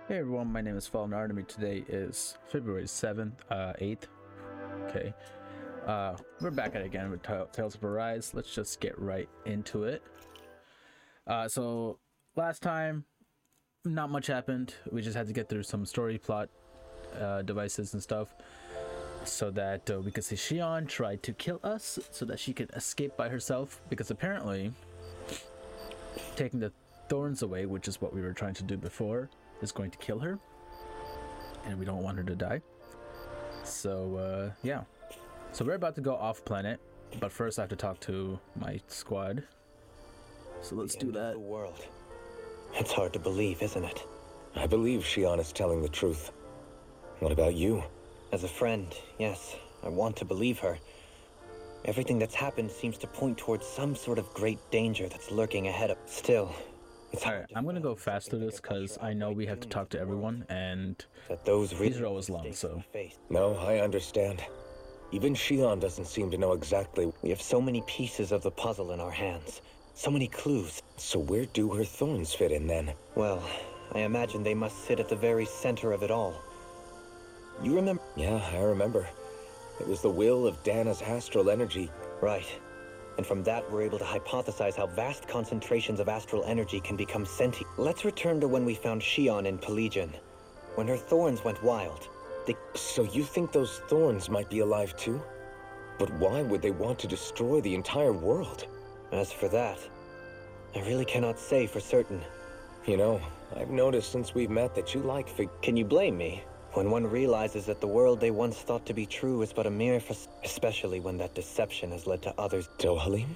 Hey everyone, my name is Fahria. Today is February 7th, 8th. Okay. We're back at it again with Tales of Arise. Let's just get right into it. So last time, not much happened. We just had to get through some story plot devices and stuff so that we could see Shion tried to kill us so that she could escape by herself, because apparently taking the thorns away, which is what we were trying to do before, is going to kill her, and we don't want her to die. So yeah, so we're about to go off planet, but first I have to talk to my squad, so let's do that. The world. It's hard to believe, isn't it? I believe Shion is telling the truth. What about you? As a friend, yes, I want to believe her. Everything that's happened seems to point towards some sort of great danger that's lurking ahead of. Still, alright, I'm gonna go fast through this because I know we have to talk to everyone, and these are always long, so... No, I understand. Even Shion doesn't seem to know exactly. We have so many pieces of the puzzle in our hands. So many clues. So where do her thorns fit in, then? Well, I imagine they must sit at the very center of it all. You remember? Yeah, I remember. It was the will of Dana's astral energy. Right. And from that, we're able to hypothesize how vast concentrations of astral energy can become sentient. Let's return to when we found Shion in Pelagian. When her thorns went wild. So you think those thorns might be alive too? But why would they want to destroy the entire world? As for that, I really cannot say for certain. You know, I've noticed since we've met that you like Can you blame me? When one realizes that the world they once thought to be true is but a mere especially when that deception has led to others. Dohalim?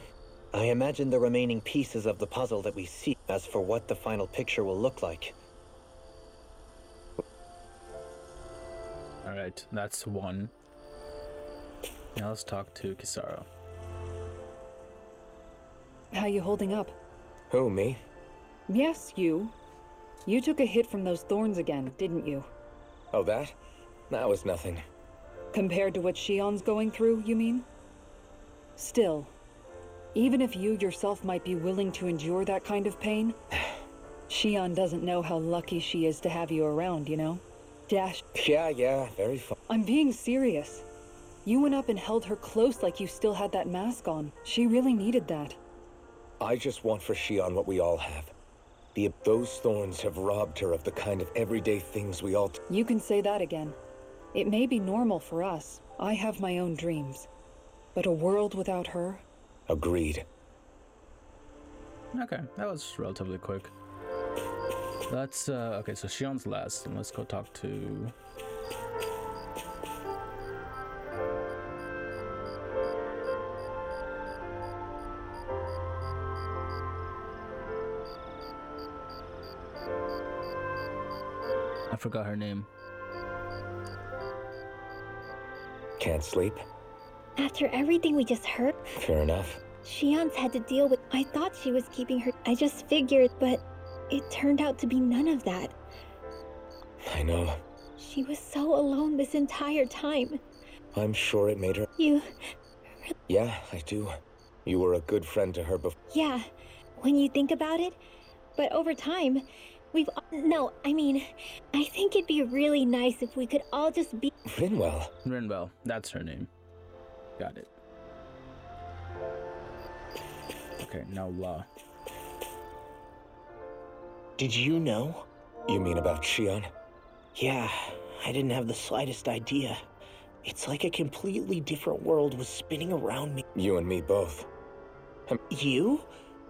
I imagine the remaining pieces of the puzzle that we see. As for what the final picture will look like. Alright, that's one. Now let's talk to Kisara. How you holding up? Who, me? Yes, you. You took a hit from those thorns again, didn't you? Oh, that? That was nothing. Compared to what Shion's going through, you mean? Still, even if you yourself might be willing to endure that kind of pain, Shion doesn't know how lucky she is to have you around, you know? Dash. Yeah, very fun. I'm being serious. You went up and held her close like you still had that mask on. She really needed that. I just want for Shion what we all have. Those thorns have robbed her of the kind of everyday things we all... You can say that again. It may be normal for us. I have my own dreams. But a world without her? Agreed. Okay, that was relatively quick. Let's, okay, so Shion's last, and let's go talk to... I forgot her name. Can't sleep? After everything we just heard, Fair enough. Shion's had to deal with. I thought she was keeping her. I just figured, but it turned out to be none of that. I know. She was so alone this entire time. I'm sure it made her... You. Yeah, I do. You were a good friend to her before. Yeah, when you think about it. But over time, we've. No, I mean, I think it'd be really nice if we could all just be. Rinwell, that's her name. Got it. Okay, now La. Did you know? You mean about Shion? Yeah, I didn't have the slightest idea. It's like a completely different world was spinning around me. You and me both. You?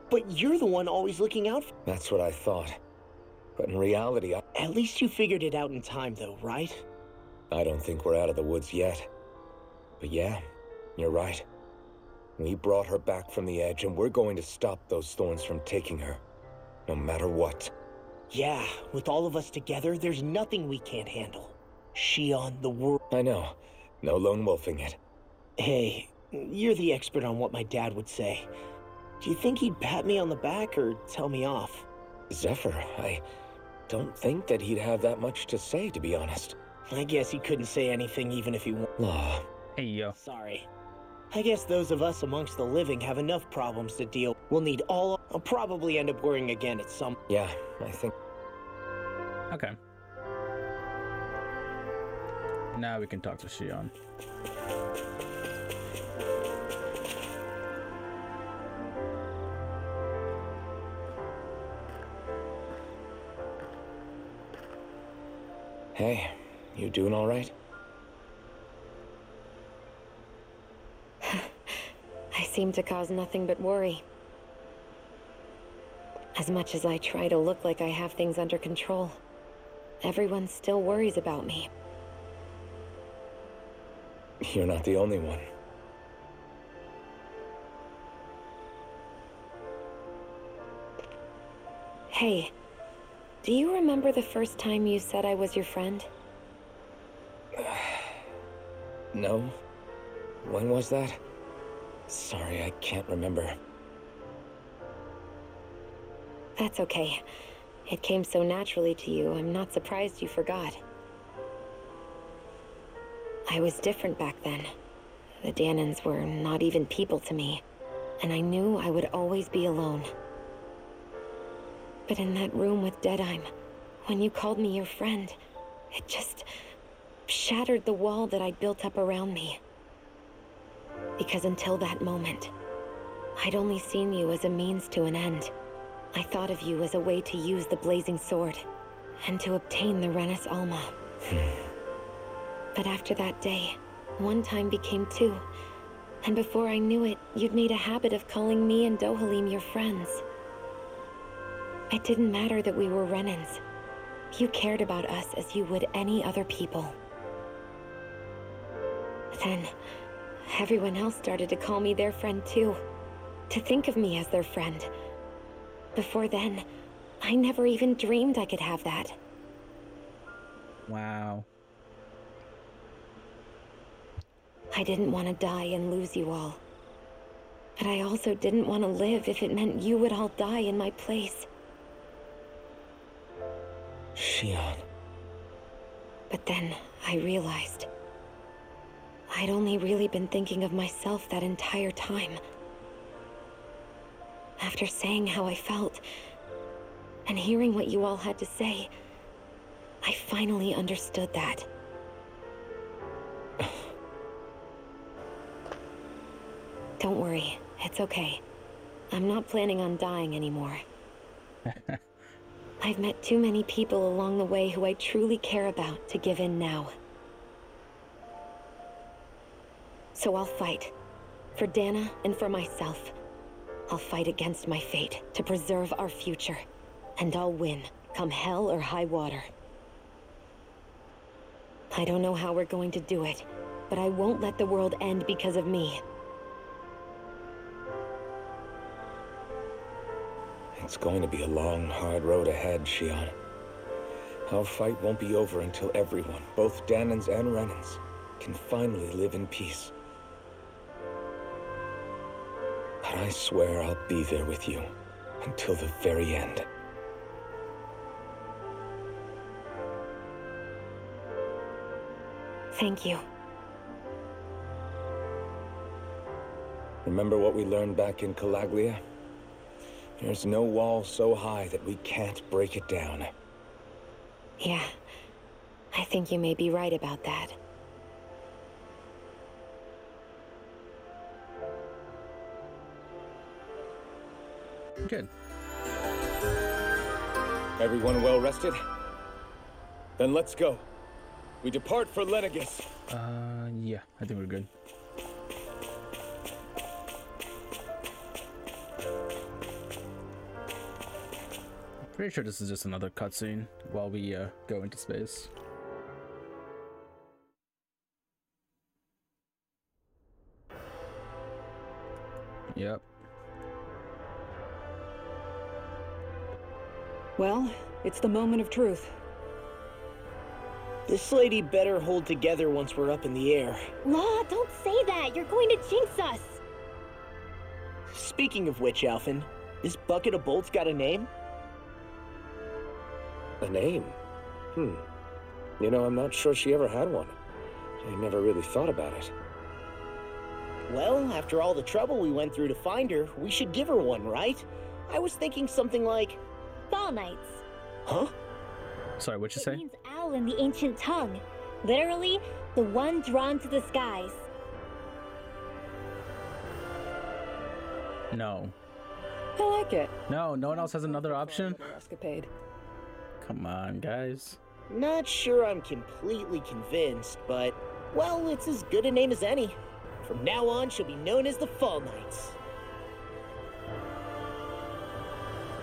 But you're the one always looking out for... That's what I thought. But in reality, At least you figured it out in time, though, right? I don't think we're out of the woods yet. But yeah, you're right. We brought her back from the edge, and we're going to stop those thorns from taking her. No matter what. Yeah, with all of us together, there's nothing we can't handle. Shion, the world... I know. No lone wolfing it. Hey, you're the expert on what my dad would say. Do you think he'd pat me on the back or tell me off? Zephyr, I don't think that he'd have that much to say, to be honest. I guess he couldn't say anything even if he wanted. Law. Hey, yo. Sorry. I guess those of us amongst the living have enough problems to deal. We'll need all. I'll probably end up worrying again at some. Yeah, I think. Okay. Now we can talk to Shion. Hey, you doing all right? I seem to cause nothing but worry. As much as I try to look like I have things under control, everyone still worries about me. You're not the only one. Hey, do you remember the first time you said I was your friend? No? When was that? Sorry, I can't remember. That's okay. It came so naturally to you, I'm not surprised you forgot. I was different back then. The Danans were not even people to me, and I knew I would always be alone. But in that room with Deadime, when you called me your friend, it just shattered the wall that I'd built up around me. Because until that moment, I'd only seen you as a means to an end. I thought of you as a way to use the blazing sword, and to obtain the Renans Alma. But after that day, one time became two, and before I knew it, you'd made a habit of calling me and Dohalim your friends. It didn't matter that we were Renans. You cared about us as you would any other people. Then, everyone else started to call me their friend too, to think of me as their friend. Before then, I never even dreamed I could have that. Wow. I didn't want to die and lose you all. But I also didn't want to live if it meant you would all die in my place. Shion. But then I realized I'd only really been thinking of myself that entire time. After saying how I felt, and hearing what you all had to say, I finally understood that. Don't worry, it's okay. I'm not planning on dying anymore. I've met too many people along the way who I truly care about to give in now. So I'll fight. For Dana and for myself. I'll fight against my fate to preserve our future. And I'll win, come hell or high water. I don't know how we're going to do it, but I won't let the world end because of me. It's going to be a long, hard road ahead, Shion. Our fight won't be over until everyone, both Danans and Renans, can finally live in peace. But I swear I'll be there with you until the very end. Thank you. Remember what we learned back in Calaglia? There's no wall so high that we can't break it down. Yeah, I think you may be right about that. Good. Everyone well rested? Then let's go. We depart for Lenegis. Yeah, I think we're good. Pretty sure this is just another cutscene while we go into space. Yep. Well, it's the moment of truth. This lady better hold together once we're up in the air. Law, don't say that. You're going to jinx us. Speaking of which, Alphen, this bucket of bolts got a name? A name? You know, I'm not sure she ever had one. I never really thought about it. Well, after all the trouble we went through to find her, we should give her one, right? I was thinking something like... Fall Knights. Huh? Sorry, what'd you It say? means owl in the ancient tongue. Literally, the one drawn to the skies. No. I like it. No, no one else has another option? Escapade. Come on, guys. Not sure I'm completely convinced, but, well, it's as good a name as any. From now on, she'll be known as the Fall Knights.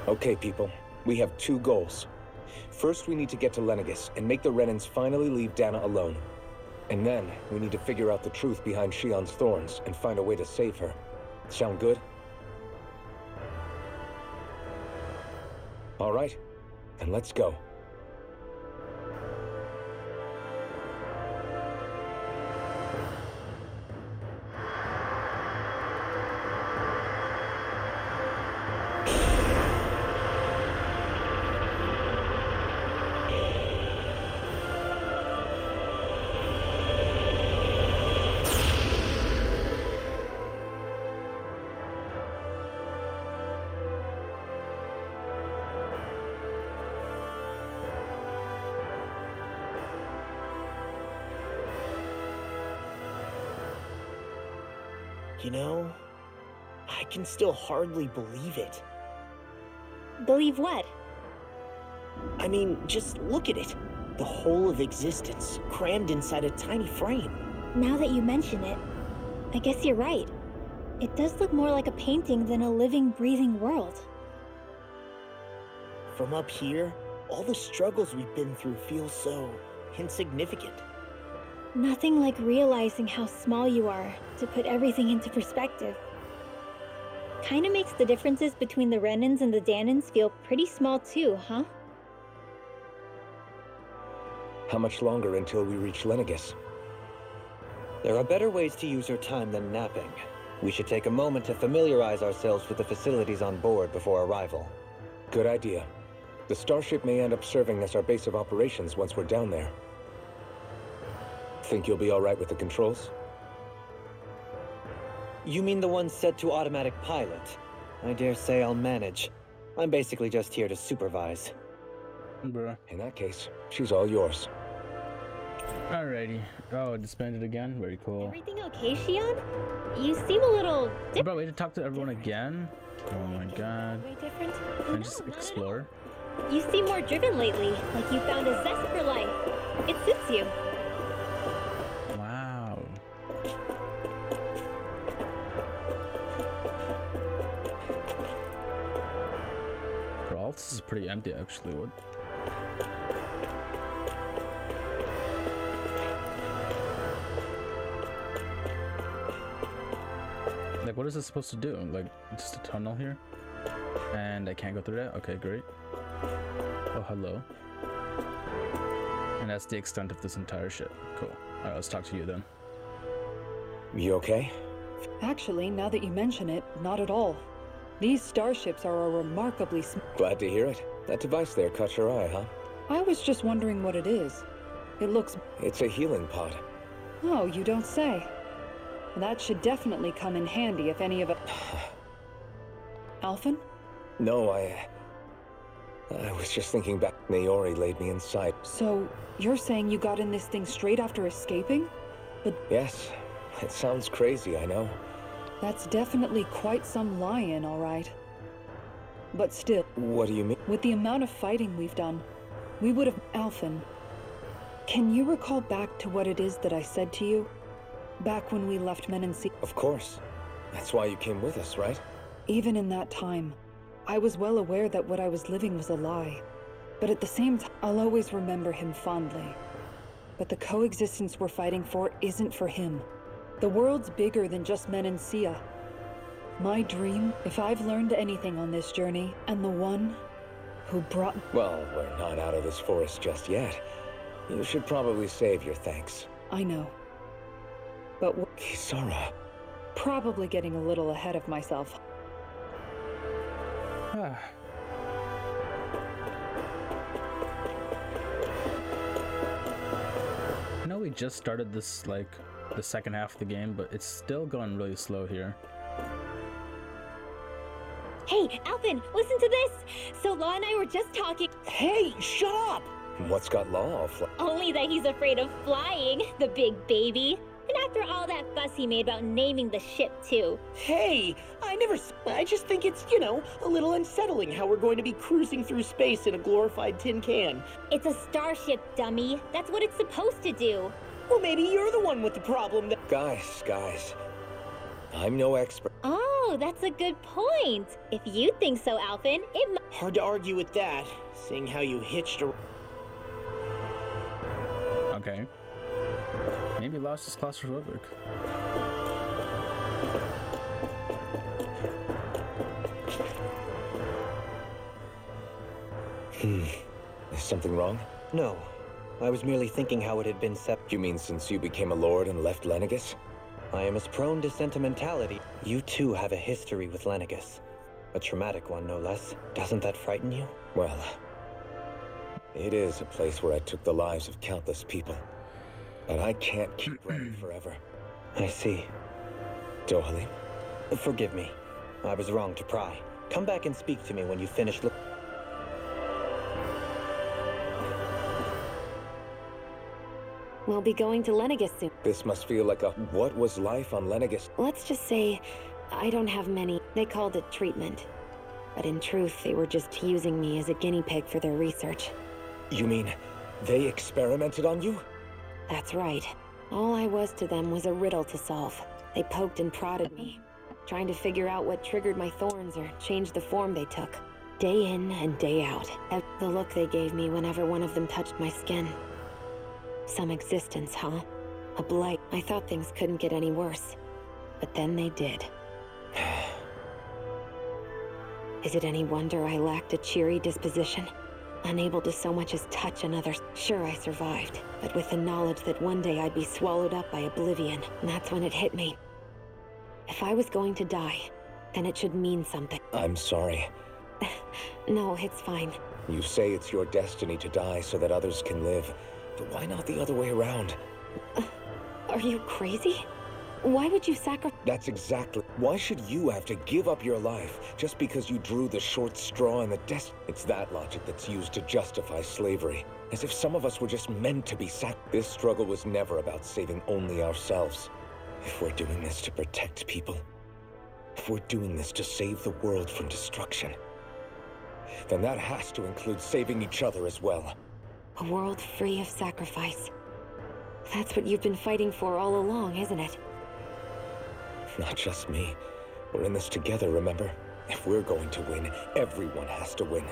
Okay, people. We have 2 goals. First, we need to get to Lenegis and make the Renans finally leave Dana alone. And then, we need to figure out the truth behind Shion's thorns and find a way to save her. Sound good? All right, then let's go. You know, I can still hardly believe it. Believe what? I mean, just look at it. The whole of existence, crammed inside a tiny frame. Now that you mention it, I guess you're right. It does look more like a painting than a living, breathing world. From up here, all the struggles we've been through feel so insignificant. Nothing like realizing how small you are to put everything into perspective. Kinda makes the differences between the Renans and the Danans feel pretty small too, huh? How much longer until we reach Lenegis? There are better ways to use your time than napping. We should take a moment to familiarize ourselves with the facilities on board before arrival. Good idea. The starship may end up serving as our base of operations once we're down there. Think you'll be all right with the controls? You mean the one set to automatic pilot? I dare say I'll manage. I'm basically just here to supervise. Bruh. In that case, she's all yours. Alrighty. Oh, it disbanded again? Very cool. Everything okay, Shion? You seem a little different. Bro, we had to talk to everyone again? Oh my god. Way different? Can I just explore? You seem more driven lately, like you found a zest for life. It suits you. Wow. Bro, all this is pretty empty actually. What? Like, what is this supposed to do? Like, just a tunnel here? And I can't go through that? Okay, great. Oh, hello. And that's the extent of this entire ship. Cool. Alright, let's talk to you then. You okay? Actually, now that you mention it, not at all. These starships are a remarkably Glad to hear it. That device there caught your eye, huh? I was just wondering what it is. It looks... It's a healing pod. Oh, you don't say. That should definitely come in handy if any of it... Alphen? No, I was just thinking back. Naori laid me inside. So, you're saying you got in this thing straight after escaping? But Yes, it sounds crazy, I know. that's definitely quite some lie-in, all right. But still, What do you mean? with the amount of fighting we've done, we would have... Alphen, can you recall back to what it is that I said to you? Back when we left Menensi? Of course. That's why you came with us, right? Even in that time, I was well aware that what I was living was a lie. But at the same time, I'll always remember him fondly. But the coexistence we're fighting for isn't for him. The world's bigger than just Menensia. My dream, if I've learned anything on this journey, and the one who brought... Well, we're not out of this forest just yet. You should probably save your thanks. I know. But we're Kisara. probably getting a little ahead of myself. Ah. I know we just started this, like, the second half of the game, but it's still going really slow here. Hey, Alphen, listen to this! So Law and I were just talking. Hey, shut up! What's got law off? Only that he's afraid of flying, the big baby. And after all that fuss he made about naming the ship, too. Hey, I just think it's, a little unsettling how we're going to be cruising through space in a glorified tin can. It's a starship, dummy. That's what it's supposed to do. Well, maybe you're the one with the problem that... Guys. I'm no expert. Oh, that's a good point. If you think so, Alphen, it might... Hard to argue with that, seeing how you hitched a... Okay. Maybe Lost is claustrophobic. Is something wrong? No. I was merely thinking how it had been You mean since you became a lord and left Lenegis? I am as prone to sentimentality. You too have a history with Lenegis. A traumatic one, no less. Doesn't that frighten you? Well, it is a place where I took the lives of countless people. And I can't keep running forever. I see. Dohalim? Forgive me. I was wrong to pry. Come back and speak to me when you finish We'll be going to Lenegis soon. This must feel like a... What was life on Lenegis? Let's just say, I don't have many. They called it treatment. But in truth, they were just using me as a guinea pig for their research. You mean, they experimented on you? That's right. All I was to them was a riddle to solve. They poked and prodded me, trying to figure out what triggered my thorns or changed the form they took. Day in and day out. The look they gave me whenever one of them touched my skin. Some existence, huh? A blight. I thought things couldn't get any worse. But then they did. Is it any wonder I lacked a cheery disposition? Unable to so much as touch another. Sure, I survived, but with the knowledge that one day I'd be swallowed up by oblivion. And that's when it hit me. If I was going to die, then it should mean something. I'm sorry. No, it's fine. You say it's your destiny to die so that others can live. But why not the other way around? Are you crazy? Why would you sacrifice? That's exactly... Why should you have to give up your life just because you drew the short straw in the It's that logic that's used to justify slavery. As if some of us were just meant to be This struggle was never about saving only ourselves. If we're doing this to protect people, if we're doing this to save the world from destruction, then that has to include saving each other as well. A world free of sacrifice. That's what you've been fighting for all along, isn't it? Not just me. We're in this together, remember? If we're going to win, everyone has to win.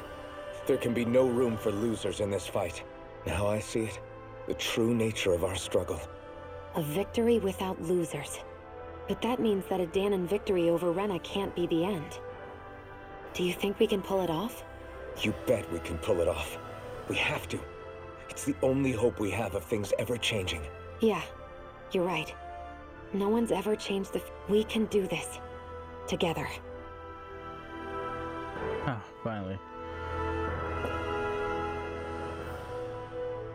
There can be no room for losers in this fight. Now I see it. The true nature of our struggle. A victory without losers. But that means that a Danon victory over Rena can't be the end. Do you think we can pull it off? You bet we can pull it off. We have to. It's the only hope we have of things ever changing. Yeah, you're right. No one's ever changed We can do this. Together. Ah, finally.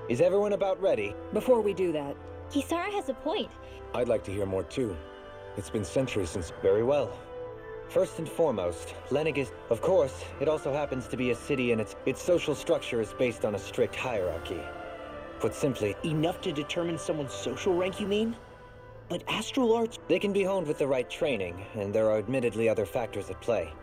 Is everyone about ready? Before we do that, Kisara has a point. I'd like to hear more too. It's been centuries since... Very well. First and foremost, Lenegis... Of course, it also happens to be a city and its social structure is based on a strict hierarchy. Put simply... Enough to determine someone's social rank, you mean? But astral arts... They can be honed with the right training, and there are admittedly other factors at play.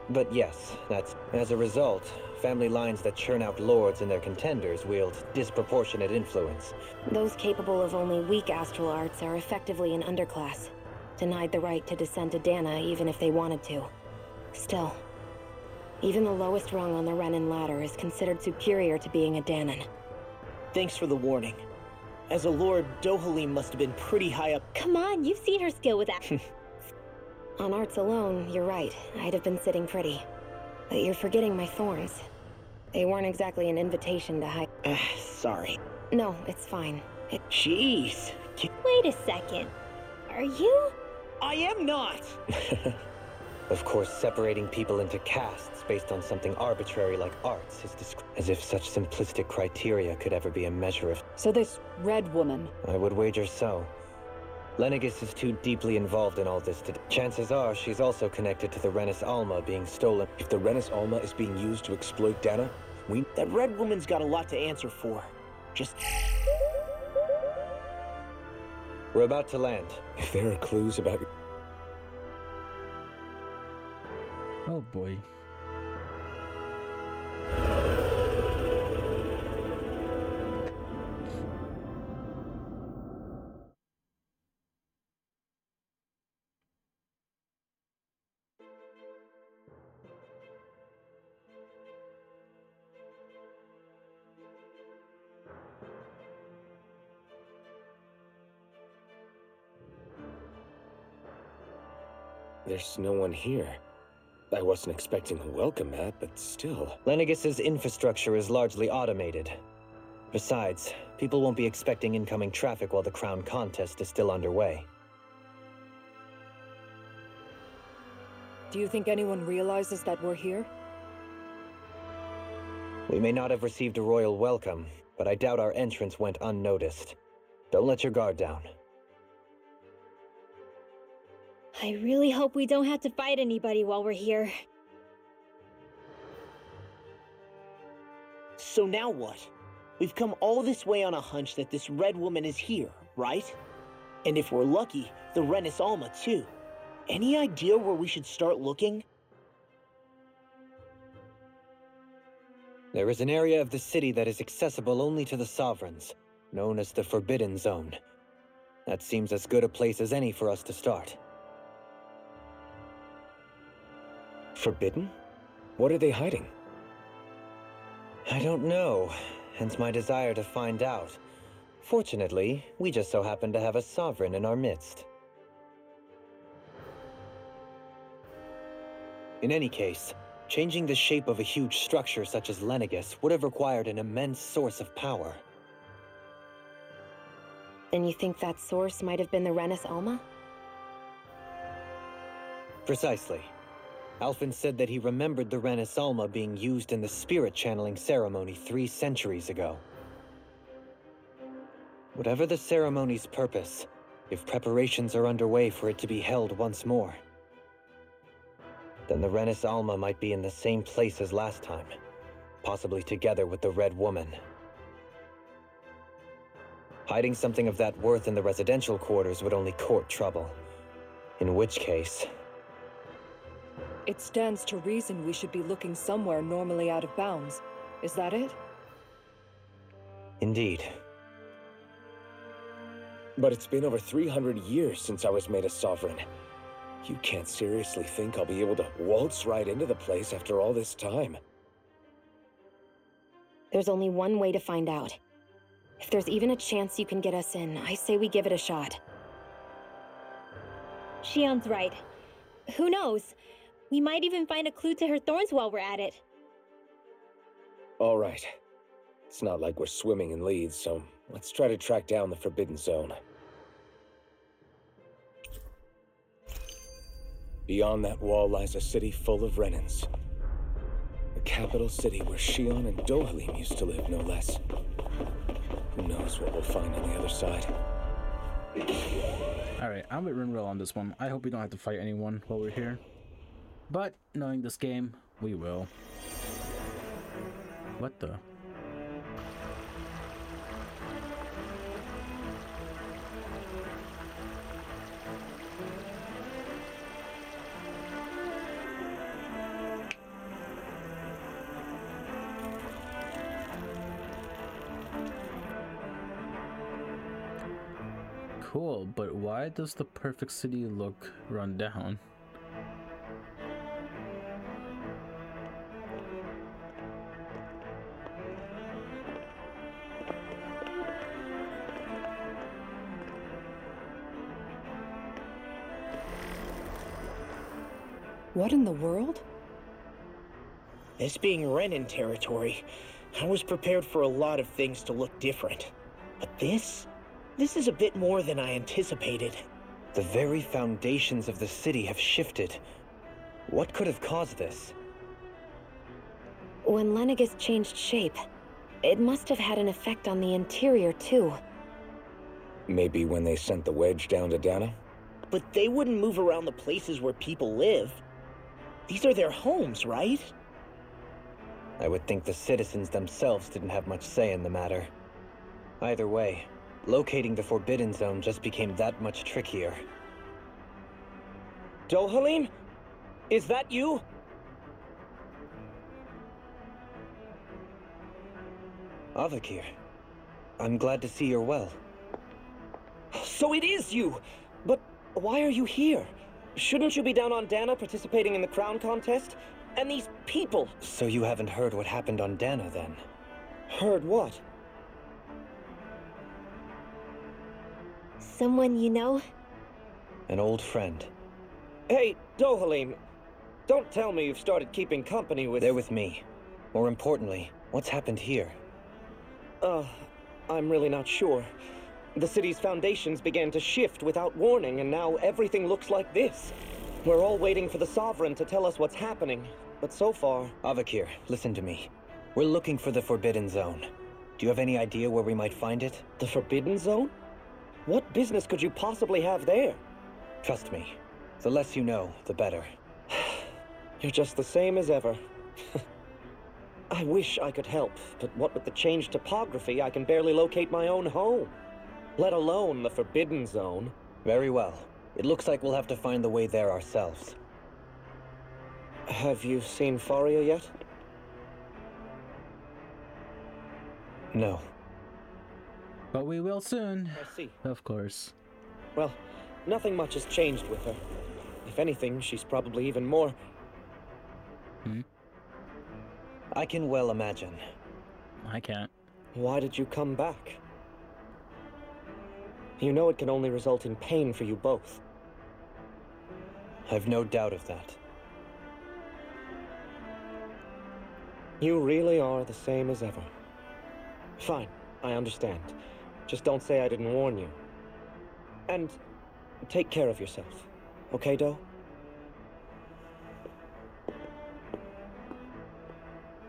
But yes, that's... As a result, family lines that churn out lords and their contenders wield disproportionate influence. Those capable of only weak astral arts are effectively an underclass. Denied the right to descend to Dana even if they wanted to. Still, even the lowest rung on the Renan ladder is considered superior to being a Danon. Thanks for the warning. As a lord, Dohalim must have been pretty high up. Come on, you've seen her skill with that. On arts alone, you're right. I'd have been sitting pretty. But you're forgetting my thorns. They weren't exactly an invitation to hide. Sorry. No, it's fine. Jeez. Wait a second. Are you? I am not! Of course, separating people into castes based on something arbitrary like arts is as if such simplistic criteria could ever be a measure of... so this red woman... I would wager so. Lenegis is too deeply involved in all this to... Chances are she's also connected to the Renans Alma being stolen. If the Renans Alma is being used to exploit Dana, That red woman's got a lot to answer for. Just... We're about to land. If there are clues about... Oh boy. There's no one here. I wasn't expecting a welcome mat, but still. Lenegis's infrastructure is largely automated. Besides, people won't be expecting incoming traffic while the crown contest is still underway. Do you think anyone realizes that we're here? We may not have received a royal welcome, but I doubt our entrance went unnoticed. Don't let your guard down. I really hope we don't have to fight anybody while we're here. So now what? We've come all this way on a hunch that this red woman is here, right? And if we're lucky, the Renans Alma too. Any idea where we should start looking? There is an area of the city that is accessible only to the sovereigns, known as the Forbidden Zone. That seems as good a place as any for us to start. Forbidden? What are they hiding? I don't know, hence my desire to find out. Fortunately, we just so happen to have a sovereign in our midst. In any case, changing the shape of a huge structure such as Lenegis would have required an immense source of power. Then you think that source might have been the Renans Alma? Precisely. Alphen said that he remembered the Renans Alma being used in the spirit channeling ceremony 3 centuries ago. Whatever the ceremony's purpose, if preparations are underway for it to be held once more, then the Renans Alma might be in the same place as last time, possibly together with the Red Woman. Hiding something of that worth in the residential quarters would only court trouble. In which case... It stands to reason we should be looking somewhere normally out of bounds. Is that it? Indeed. But it's been over 300 years since I was made a sovereign. You can't seriously think I'll be able to waltz right into the place after all this time. There's only one way to find out. If there's even a chance you can get us in, I say we give it a shot. Shion's right. Who knows? We might even find a clue to her thorns while we're at it. All right. It's not like we're swimming in leads, so let's try to track down the Forbidden Zone. Beyond that wall lies a city full of Renans. The capital city where Shion and Dohalim used to live, no less. Who knows what we'll find on the other side. Alright, I'm with Rinril on this one. I hope we don't have to fight anyone while we're here. But, knowing this game, we will. What the? Cool, but why does the perfect city look run down? What in the world? This being Renan territory, I was prepared for a lot of things to look different. But this is a bit more than I anticipated. The very foundations of the city have shifted. What could have caused this? When Lenegis changed shape, it must have had an effect on the interior too. Maybe when they sent the wedge down to Dana? But they wouldn't move around the places where people live. These are their homes, right? I would think the citizens themselves didn't have much say in the matter. Either way, locating the Forbidden Zone just became that much trickier. Dohalim? Is that you? Avakir, I'm glad to see you're well. So it is you! But why are you here? Shouldn't you be down on Dana participating in the crown contest? And these people! So you haven't heard what happened on Dana, then? Heard what? Someone you know? An old friend. Hey, Dohalim, don't tell me you've started keeping company with... They're with me. More importantly, what's happened here? I'm really not sure. The city's foundations began to shift without warning, and now everything looks like this. We're all waiting for the Sovereign to tell us what's happening, but so far... Avakir, listen to me. We're looking for the Forbidden Zone. Do you have any idea where we might find it? The Forbidden Zone? What business could you possibly have there? Trust me. The less you know, the better. You're just the same as ever. I wish I could help, but what with the changed topography, I can barely locate my own home. Let alone the Forbidden Zone. Very well. It looks like we'll have to find the way there ourselves. Have you seen Fahria yet? No. But we will soon. I see. Of course. Well, nothing much has changed with her. If anything, she's probably even more... I can well imagine. I can't. Why did you come back? You know it can only result in pain for you both. I've no doubt of that. You really are the same as ever. Fine, I understand. Just don't say I didn't warn you. And take care of yourself. Okay, Doe?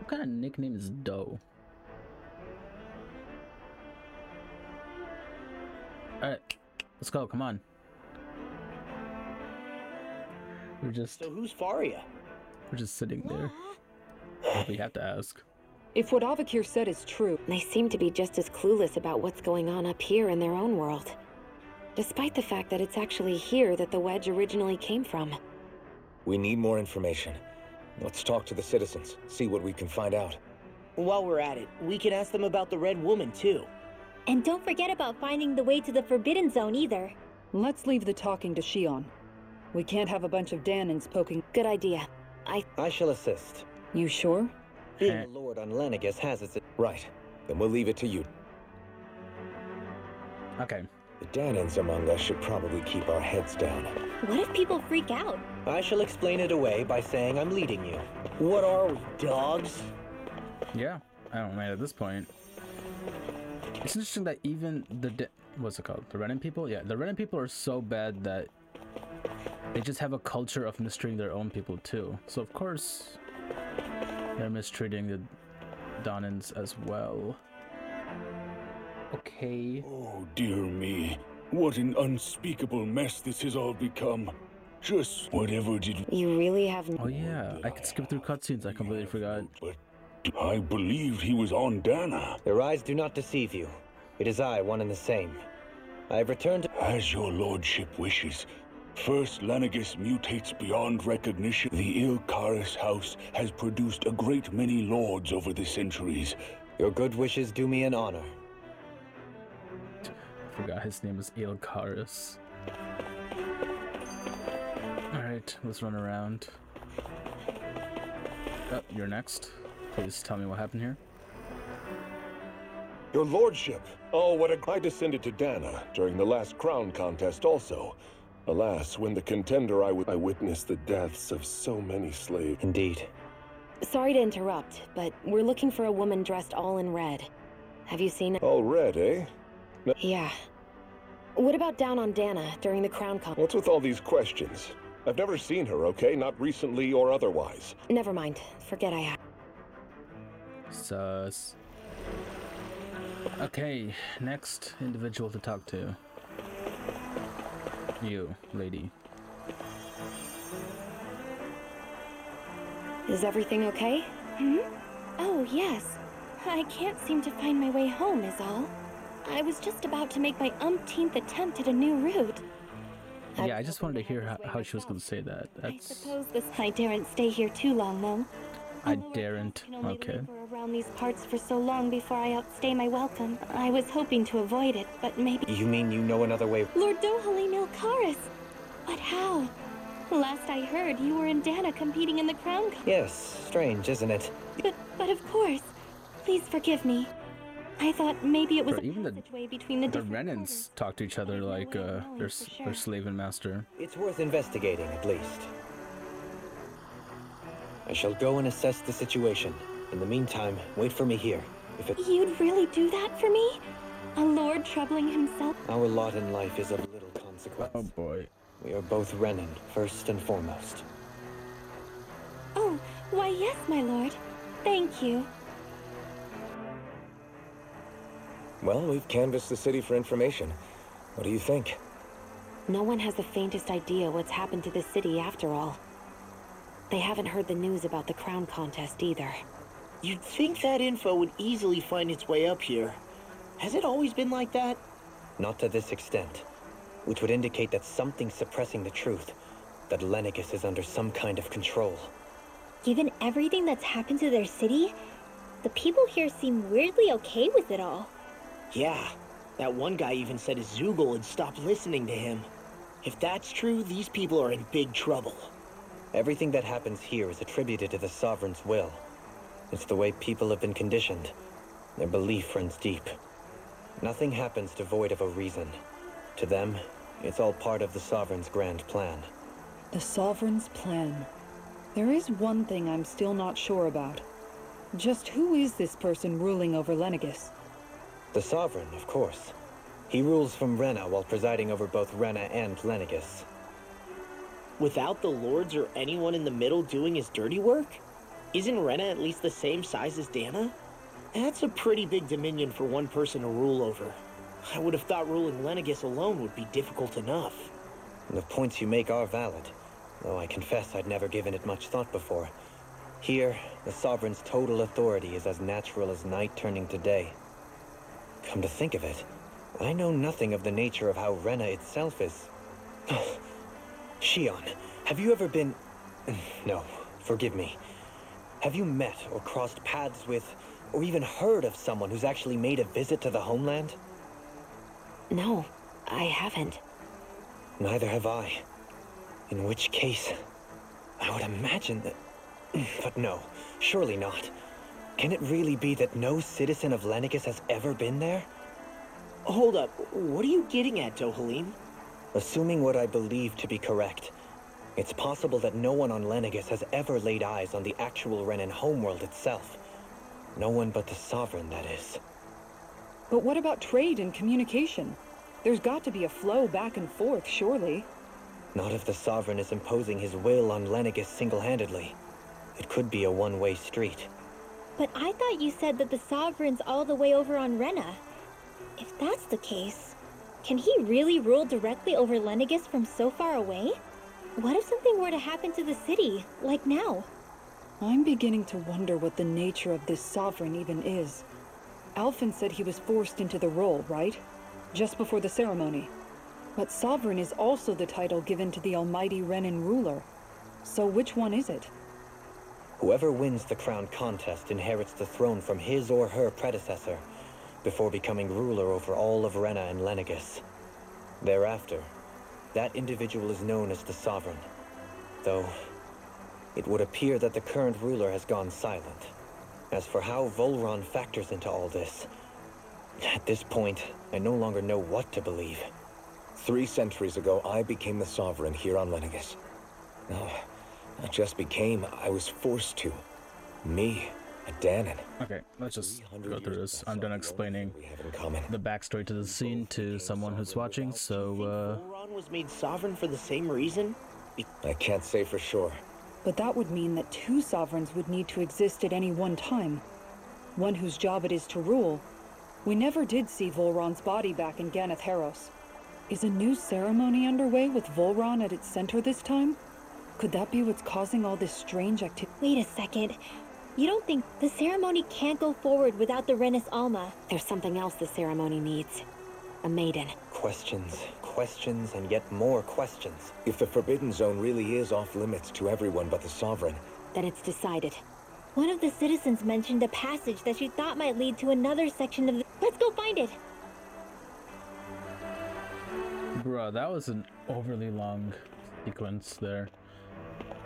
What kind of nickname is Doe? Alright, let's go, come on. We're just So who's Fahria? sitting there. We have to ask. If what Avakir said is true, They seem to be just as clueless about what's going on up here in their own world. Despite the fact that it's actually here that the wedge originally came from. We need more information. Let's talk to the citizens, see what we can find out. While we're at it, we can ask them about the Red Woman, too. And don't forget about finding the way to the Forbidden Zone either. let's leave the talking to Shion. We can't have a bunch of Danans poking. Good idea. I shall assist. You sure? Being a lord on Lenegis has its... Right. Then we'll leave it to you. Okay. The Danans among us should probably keep our heads down. What if people freak out? I shall explain it away by saying I'm leading you. What are we, dogs? Yeah, I don't know at this point. It's interesting that even what's it called? The Renan people? Yeah, the Renan people are so bad that they just have a culture of mistreating their own people too. So of course they're mistreating the Donans as well. Okay. Oh, dear me. What an unspeakable mess this has all become. Just whatever did... You really have... Oh yeah, I could skip through cutscenes. I completely forgot. But I believed he was on Dana. Your eyes do not deceive you. It is I, one and the same. I have returned to... As your lordship wishes. First, Lenegis mutates beyond recognition. The Ilkaris house has produced a great many lords over the centuries. Your good wishes do me an honor. I forgot his name was Ilkaris. Alright, let's run around. Oh, you're next. Please tell me what happened here. Your lordship. Oh, what a... I descended to Dana during the last crown contest also. Alas, when the contender I witnessed the deaths of so many slaves. Indeed. Sorry to interrupt, but we're looking for a woman dressed all in red. Have you seen... All red, eh? Yeah. What about down on Dana during the crown con... What's with all these questions? I've never seen her, okay? Not recently or otherwise. Never mind. Forget I have. Sus. Okay, next individual to talk to. You, lady. Is everything okay? Oh, yes. I can't seem to find my way home, is all. I was just about to make my umpteenth attempt at a new route. Yeah, I just wanted to hear how she was going to say that. I suppose I daren't stay here too long, though. I daren't. Can only Okay. labor around these parts for so long before I outstay my welcome. I was hoping to avoid it, but maybe... You mean you know another way? Lord Dohalim Ilkaris! But how? Last I heard, you were in Dana competing in the crown. Yes, strange, isn't it? But of course. Please forgive me. I thought maybe it was Even the passageway between the different Renans quarters. talk to each other like their for sure. slave and master. It's worth investigating, at least. I shall go and assess the situation. In the meantime, wait for me here. If it... You'd really do that for me? A lord troubling himself? Our lot in life is of little consequence. Oh boy. We are both Renan, first and foremost. Oh, why yes, my lord. Thank you. Well, we've canvassed the city for information. What do you think? No one has the faintest idea what's happened to the city after all. They haven't heard the news about the crown contest either. You'd think that info would easily find its way up here. Has it always been like that? Not to this extent, which would indicate that something's suppressing the truth, that Lenegis is under some kind of control. Given everything that's happened to their city, the people here seem weirdly okay with it all. Yeah, that one guy even said his Zoogle had stopped listening to him. If that's true, these people are in big trouble. Everything that happens here is attributed to the Sovereign's will. It's the way people have been conditioned. Their belief runs deep. Nothing happens devoid of a reason. To them, it's all part of the Sovereign's grand plan. The Sovereign's plan. There is one thing I'm still not sure about. Just who is this person ruling over Lenegis? The Sovereign, of course. He rules from Rena while presiding over both Rena and Lenegis. Without the lords or anyone in the middle doing his dirty work? Isn't Rena at least the same size as Dana? That's a pretty big dominion for one person to rule over. I would have thought ruling Lenegis alone would be difficult enough. The points you make are valid, though I confess I'd never given it much thought before. Here, the Sovereign's total authority is as natural as night turning to day. Come to think of it, I know nothing of the nature of how Rena itself is. Shion, have you ever been... No, forgive me. Have you met or crossed paths with, or even heard of someone who's actually made a visit to the homeland? No, I haven't. Neither have I. In which case, I would imagine that... But no, surely not. Can it really be that no citizen of Lenegis has ever been there? Hold up, what are you getting at, Dohalim? Assuming what I believe to be correct, it's possible that no one on Lenegis has ever laid eyes on the actual Renan homeworld itself. No one but the Sovereign, that is. But what about trade and communication? There's got to be a flow back and forth, surely. Not if the Sovereign is imposing his will on Lenegis single-handedly. It could be a one-way street. But I thought you said that the Sovereign's all the way over on Rena. If that's the case, can he really rule directly over Lenegis from so far away? What if something were to happen to the city, like now? I'm beginning to wonder what the nature of this Sovereign even is. Alphen said he was forced into the role, right? Just before the ceremony. But Sovereign is also the title given to the almighty Renan ruler. So which one is it? Whoever wins the crown contest inherits the throne from his or her predecessor, before becoming ruler over all of Rena and Lenegis. Thereafter, that individual is known as the Sovereign, though it would appear that the current ruler has gone silent. As for how Volron factors into all this, at this point, I no longer know what to believe. 3 centuries ago, I became the Sovereign here on Lenegis. No, not just became, I was forced to. Me, a Danon. Okay, let's just go through this. I'm done explaining the backstory to the scene to someone who's watching, so Volron was made sovereign for the same reason? I can't say for sure. But that would mean that 2 sovereigns would need to exist at any one time. One whose job it is to rule. We never did see Volron's body back in Ganeth Haros. Is a new ceremony underway with Volron at its center this time? Could that be what's causing all this strange activity? Wait a second. You don't think the ceremony can't go forward without the Renis Alma? There's something else the ceremony needs. A maiden. Questions, questions, and yet more questions. If the Forbidden Zone really is off limits to everyone but the Sovereign, Then it's decided. One of the citizens mentioned a passage that she thought might lead to another section of the... Let's go find it! Bruh, that was an overly long sequence there.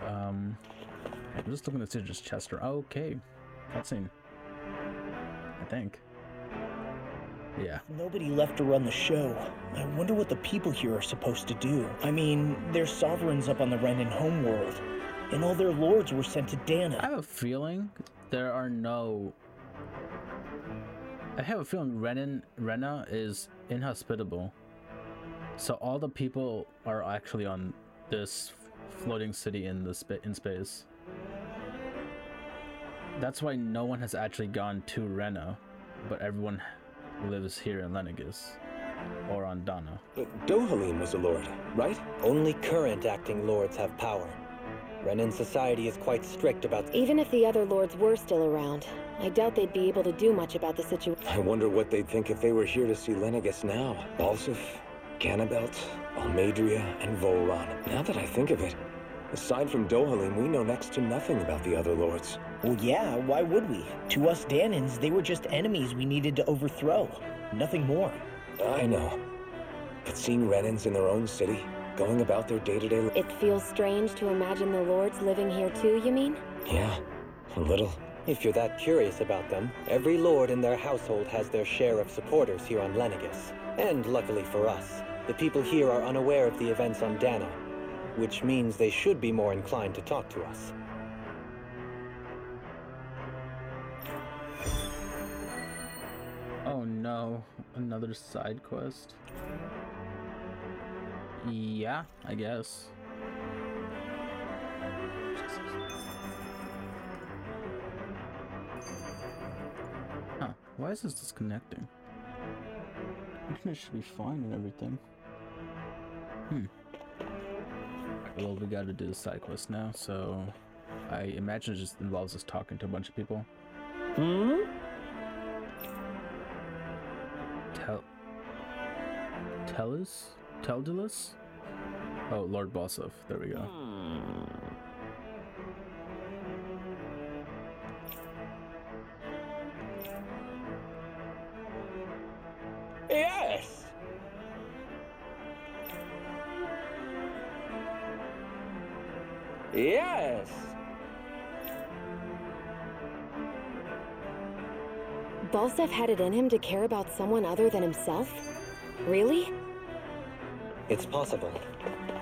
I'm just looking at Citrus Chester. Okay. Cutscene. I think. Yeah. Nobody left to run the show. I wonder what the people here are supposed to do. I mean, there's sovereigns up on the Renan homeworld, and all their lords were sent to Dana. I have a feeling there are no... I have a feeling Rena is inhospitable. So all the people are actually on this floating city in the in space. That's why no one has actually gone to Rena, but everyone lives here in Lenegis or on Dana. but Dohalim was a lord, right? Only current acting lords have power. Renan society is quite strict about... Even if the other lords were still around, I doubt they'd be able to do much about the situation. I wonder what they'd think if they were here to see Lenegis now. Balsif, Ganabelt, Almadria, and Volron. Now that I think of it, aside from Dohalim, we know next to nothing about the other lords. Well, yeah, why would we? To us Danans, they were just enemies we needed to overthrow. Nothing more. I know. But seeing Renans in their own city, going about their day-to-day life... It feels strange to imagine the lords living here too, you mean? Yeah, a little. If you're that curious about them, every lord in their household has their share of supporters here on Lenegis. And luckily for us, the people here are unaware of the events on Dana, which means they should be more inclined to talk to us. Oh no, another side quest. Yeah, I guess. Huh, why is this disconnecting? Internet should be fine and everything. Well, we gotta do the side quest now, so I imagine it just involves us talking to a bunch of people. Teldilus? Oh, Lord Bossov. There we go. Yes! Yes! Balsef had it in him to care about someone other than himself? Really? It's possible.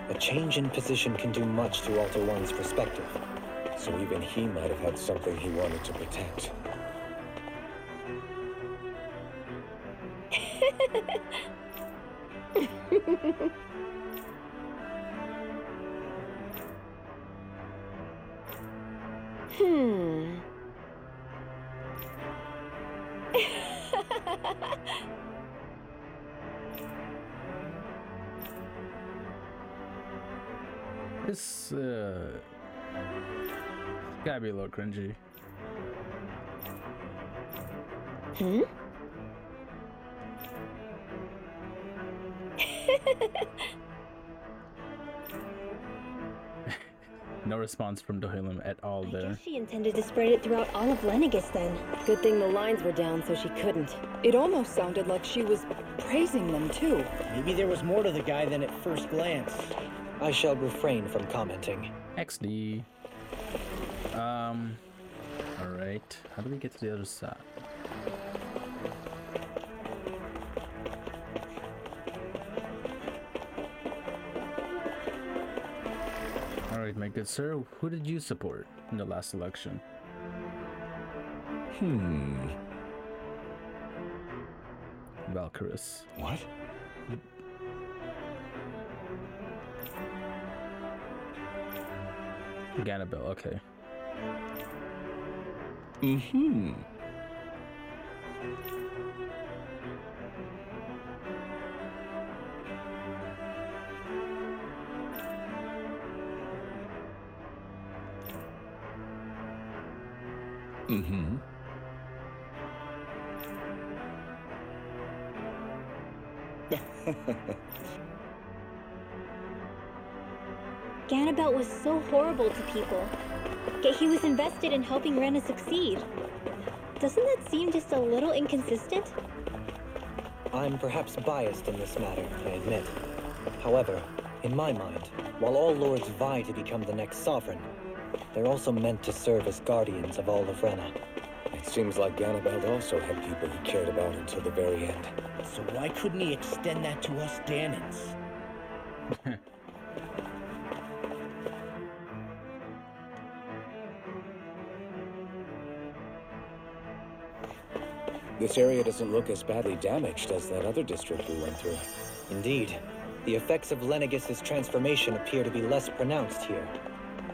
A change in position can do much to alter one's perspective. So even he might have had something he wanted to protect. This, gotta be a little cringy. No response from Dohalim at all I there. guess she intended to spread it throughout all of Lenegis then. Good thing the lines were down so she couldn't. It almost sounded like she was praising them too. Maybe there was more to the guy than at first glance. I shall refrain from commenting. XD. Alright. How do we get to the other side? Alright, my good sir, who did you support in the last election? Valkyris. What? Ganabel, okay. Mm-hmm. Ganabelt was so horrible to people, yet he was invested in helping Rena succeed. Doesn't that seem just a little inconsistent? I'm perhaps biased in this matter, I admit. However, in my mind, while all lords vie to become the next sovereign, they're also meant to serve as guardians of all of Rena. It seems like Ganabelt also had people he cared about until the very end. So why couldn't he extend that to us Danans? This area doesn't look as badly damaged as that other district we went through. Indeed. The effects of Lenegis' transformation appear to be less pronounced here.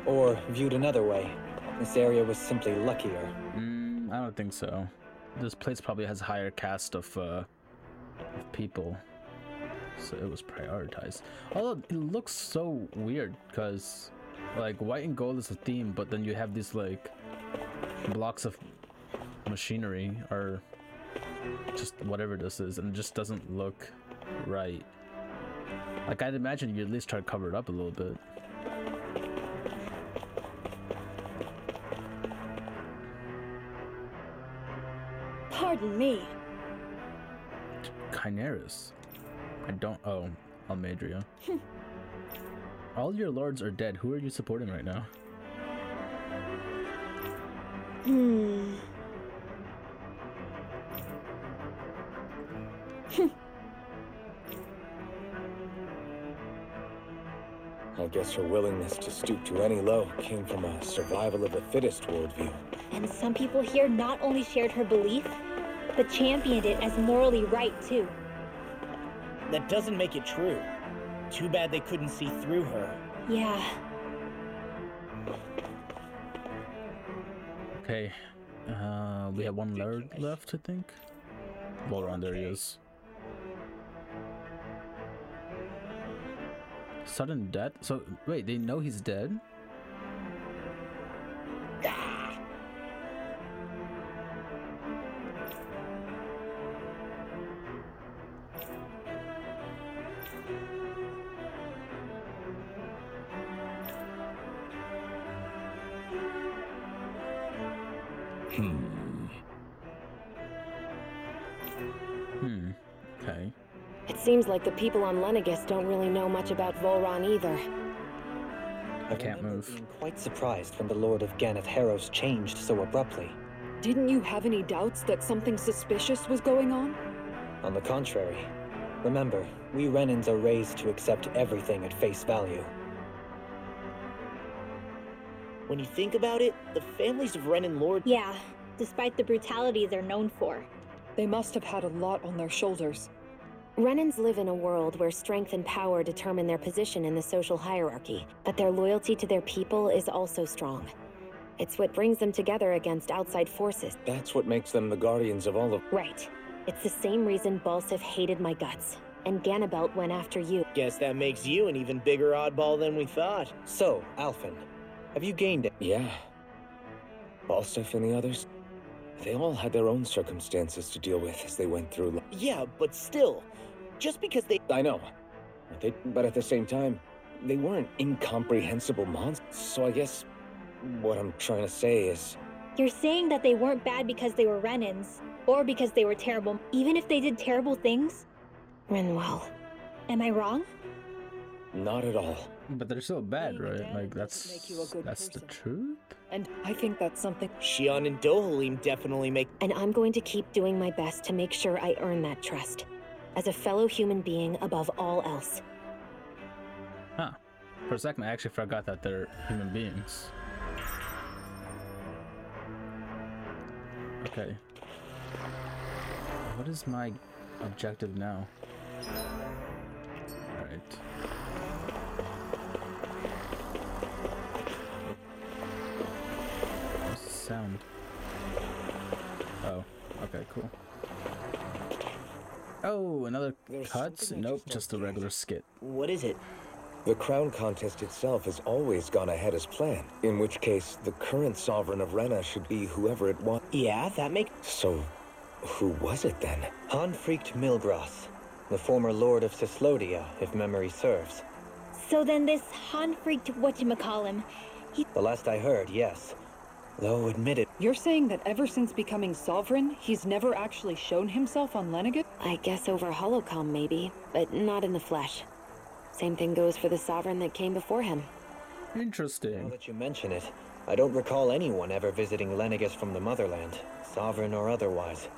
Or, viewed another way, this area was simply luckier. I don't think so. This place probably has a higher cast of people, so it was prioritized. Although it looks so weird, because like white and gold is a theme, but then you have these like blocks of machinery or just whatever this is, and it just doesn't look right. Like, I'd imagine you'd at least try to cover it up a little bit. Pardon me. Chineras. I don't. Oh, Almadria. All your lords are dead. Who are you supporting right now? I guess her willingness to stoop to any low came from a survival of the fittest worldview. And some people here not only shared her belief, but championed it as morally right, too. That doesn't make it true. Too bad they couldn't see through her. Yeah. Okay. We have one lord left, I think. Volron, there he is. Sudden death? So, wait, they know he's dead? Okay. It seems like the people on Lenegis don't really know much about Volron either. I can't move. Being quite surprised when the Lord of Ganath Harros changed so abruptly. Didn't you have any doubts that something suspicious was going on? On the contrary. Remember, we Renans are raised to accept everything at face value. When you think about it, the families of Renan lords... Yeah, despite the brutality they're known for. They must have had a lot on their shoulders. Renans live in a world where strength and power determine their position in the social hierarchy, but their loyalty to their people is also strong. It's what brings them together against outside forces. That's what makes them the guardians of all of... Right. It's the same reason Balsif hated my guts, and Ganabelt went after you. Guess that makes you an even bigger oddball than we thought. So, Alphen, have you gained it? Yeah. Balsif and the others, they all had their own circumstances to deal with as they went through life. Yeah, but still, just because they... I know. But at the same time, they weren't incomprehensible monsters. So I guess what I'm trying to say is... You're saying that they weren't bad because they were Renans, or because they were terrible, even if they did terrible things? Renwell. Am I wrong? Not at all. But they're still bad, Being right? dead Like, doesn't make you a good that's the person. truth? And I think that's something... Renans and Dohalim definitely make... And I'm going to keep doing my best to make sure I earn that trust. As a fellow human being above all else. Huh. For a second, I actually forgot that they're human beings. Okay. What is my objective now? Alright. What's the sound? Oh, okay, cool. Oh, another There's cuts? something I Nope, just just a don't regular get. skit. What is it? The crown contest itself has always gone ahead as planned, in which case the current sovereign of Rena should be whoever it was. Yeah, that makes... So, who was it then? Hanfried Milgras, the former lord of Cislodia, if memory serves. So then this Hanfried whatchamacallem, The last I heard, yes. Though admitted... You're saying that ever since becoming sovereign, he's never actually shown himself on Lenegis? I guess over holocom maybe, but not in the flesh. Same thing goes for the sovereign that came before him. Now Interesting. that you mention it, I don't recall anyone ever visiting Lenegis from the motherland, sovereign or otherwise.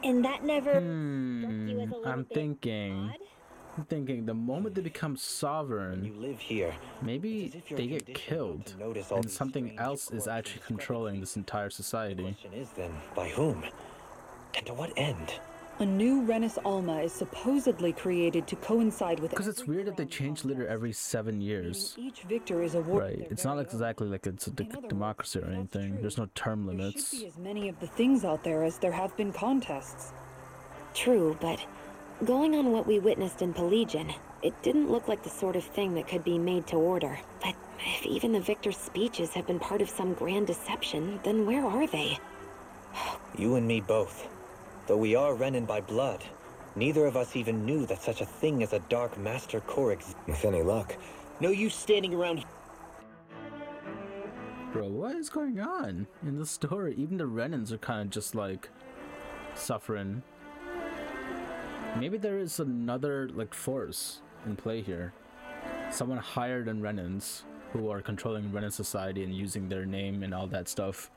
and that never struck you as a little I'm bit thinking. odd? I'm thinking the moment they become You sovereign, live here. maybe It's as if you're they get conditioned killed, to notice all and these something strange else is quirks and actually controlling this entire The society. question is then, by whom? And to what end? A new Renus Alma is supposedly created to coincide with. Because it's every weird that they crown change leader contest, every 7 meaning years. each victor is awarded Right, their it's not very like own. exactly like it's a In other words, democracy or if that's anything. true, There's no term There limits. should be as many of the things out there as there have been contests. True, but going on what we witnessed in Pelagian, it didn't look like the sort of thing that could be made to order. But if even the victor's speeches have been part of some grand deception, then where are they? You and me both. Though we are Renan by blood, neither of us even knew that such a thing as a Dark Master Core existed. With any luck. No use standing around. Bro, what is going on in the story? Even the Renans are kind of just like suffering. Maybe there is another like force in play here. Someone higher than Renans who are controlling Renan society and using their name and all that stuff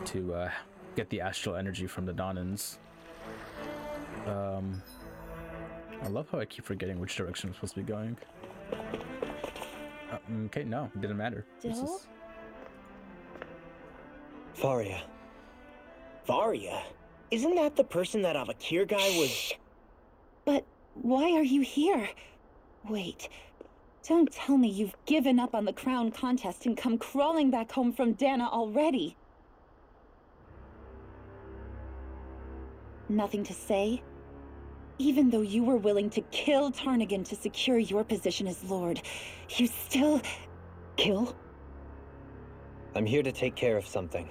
to get the astral energy from the Donans. I love how I keep forgetting which direction I'm supposed to be going. Okay, no, it didn't matter. This Dill? is... Fahria. Fahria? Isn't that the person that Avakir guy was... But why are you here? Wait, don't tell me you've given up on the crown contest and come crawling back home from Dana already. Nothing to say? Even though you were willing to kill Tarnigan to secure your position as Lord, you still... kill? I'm here to take care of something.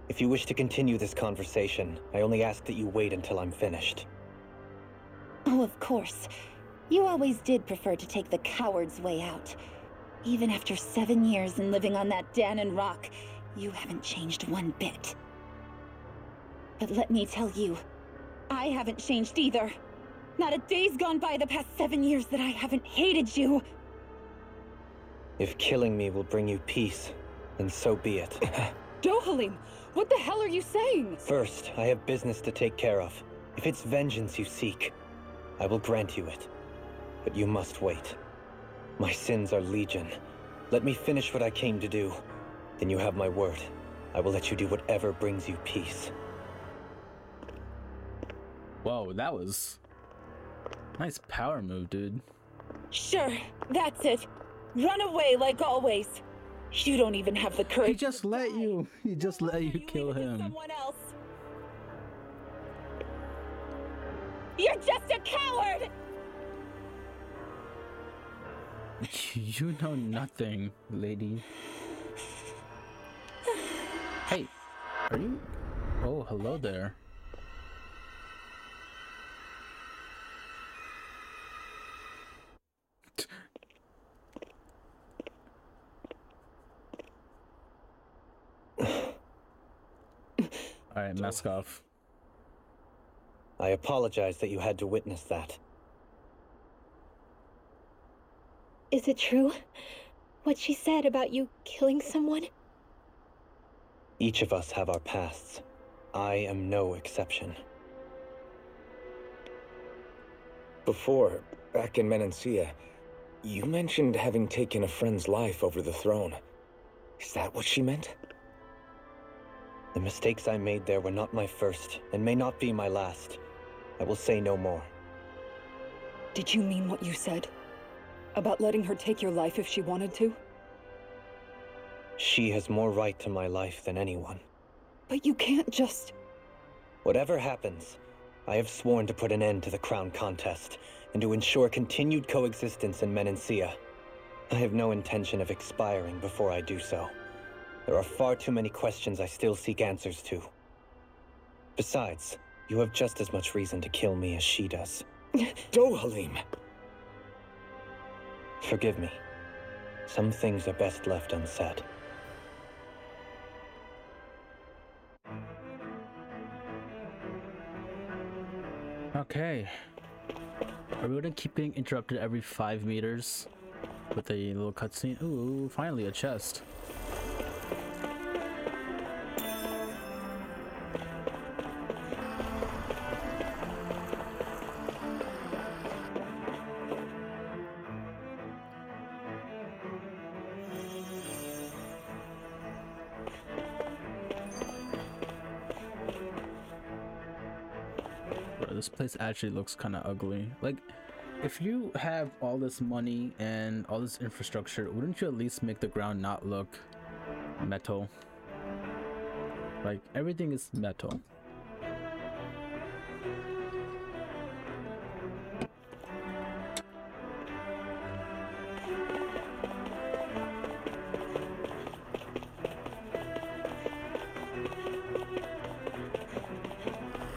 If you wish to continue this conversation, I only ask that you wait until I'm finished. Oh, of course. You always did prefer to take the coward's way out. Even after 7 years and living on that Danon rock, you haven't changed one bit. But let me tell you, I haven't changed either. Not a day's gone by the past 7 years that I haven't hated you. If killing me will bring you peace, then so be it. Dohalim, what the hell are you saying? First, I have business to take care of. If it's vengeance you seek, I will grant you it. But you must wait. My sins are legion. Let me finish what I came to do. Then you have my word. I will let you do whatever brings you peace. Whoa, that was... nice power move, dude. Sure, that's it. Run away like always. You don't even have the courage. He just let you. He just let you kill Leave it to him. someone else. You're just a coward! You know nothing, lady. Hey, are you... oh, hello there. Alright, mask off. I apologize that you had to witness that. Is it true? What she said about you killing someone? Each of us have our pasts. I am no exception. Before, back in Menancia, you mentioned having taken a friend's life over the throne. Is that what she meant? The mistakes I made there were not my first, and may not be my last. I will say no more. Did you mean what you said? About letting her take your life if she wanted to? She has more right to my life than anyone. But you can't just... Whatever happens, I have sworn to put an end to the crown contest, and to ensure continued coexistence in Menancia. I have no intention of expiring before I do so. There are far too many questions I still seek answers to. Besides, you have just as much reason to kill me as she does. Dohalim! Forgive me. Some things are best left unsaid. Okay. Are we gonna keep getting interrupted every 5 meters with a little cutscene? Ooh, finally a chest. This place actually looks kind of ugly. Like, if you have all this money and all this infrastructure, wouldn't you at least make the ground not look metal? Like, everything is metal.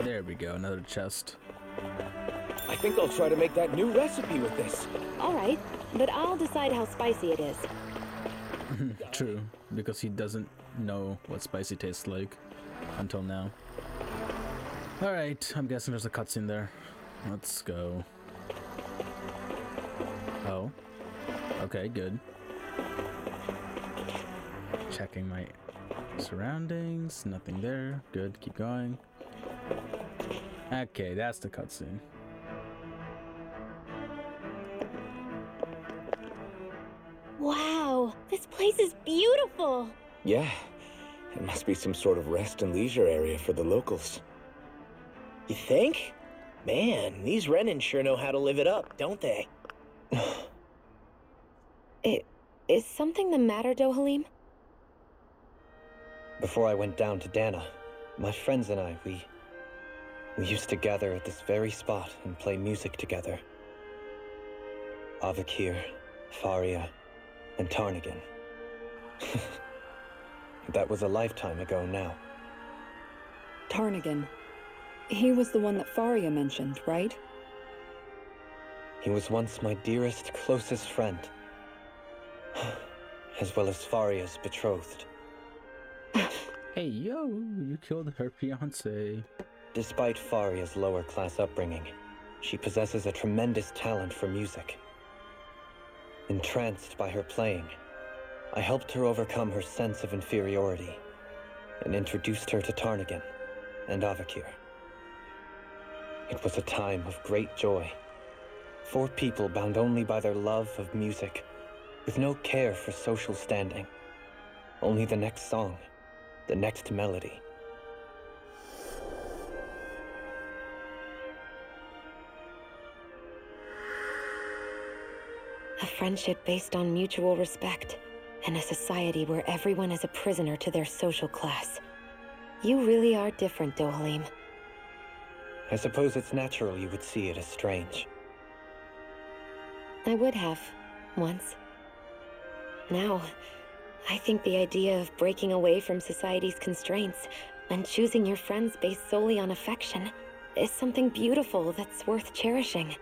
There we go, another chest. I think I'll try to make that new recipe with this. All right, but I'll decide how spicy it is. True, because he doesn't know what spicy tastes like until now. All right, I'm guessing there's a cutscene there. Let's go. Oh, okay, good. Checking my surroundings, nothing there. Good, keep going. Okay, that's the cutscene. Wow, this place is beautiful. Yeah, it must be some sort of rest and leisure area for the locals. You think? Man, these Renans sure know how to live it up, don't they? Is something the matter, Dohalim? Before I went down to Dana, my friends and I, we used to gather at this very spot and play music together. Avakir, Fahria, and Tarnagin. That was a lifetime ago now. Tarnagin. He was the one that Fahria mentioned, right? He was once my dearest, closest friend. As well as Fahria's betrothed. Hey, yo, you killed her fiancé. Despite Fahria's lower-class upbringing, she possesses a tremendous talent for music. Entranced by her playing, I helped her overcome her sense of inferiority and introduced her to Tarnagin and Avakir. It was a time of great joy. 4 people bound only by their love of music, with no care for social standing. Only the next song, the next melody. A friendship based on mutual respect, and a society where everyone is a prisoner to their social class. You really are different, Dohalim. I suppose it's natural you would see it as strange. I would have, once. Now, I think the idea of breaking away from society's constraints and choosing your friends based solely on affection is something beautiful that's worth cherishing.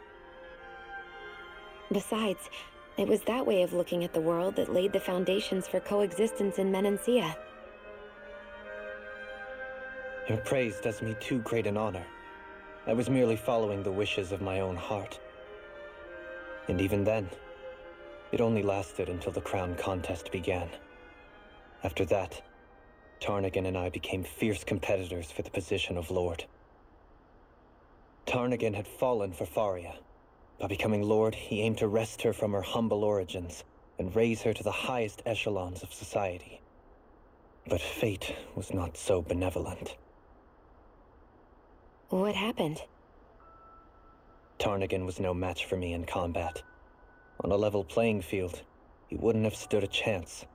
Besides, it was that way of looking at the world that laid the foundations for coexistence in Menancia. Your praise does me too great an honor. I was merely following the wishes of my own heart. And even then, it only lasted until the crown contest began. After that, Tarnagin and I became fierce competitors for the position of Lord. Tarnagin had fallen for Fahria. By becoming Lord, he aimed to wrest her from her humble origins and raise her to the highest echelons of society. But fate was not so benevolent. What happened? Tarnagin was no match for me in combat. On a level playing field, he wouldn't have stood a chance.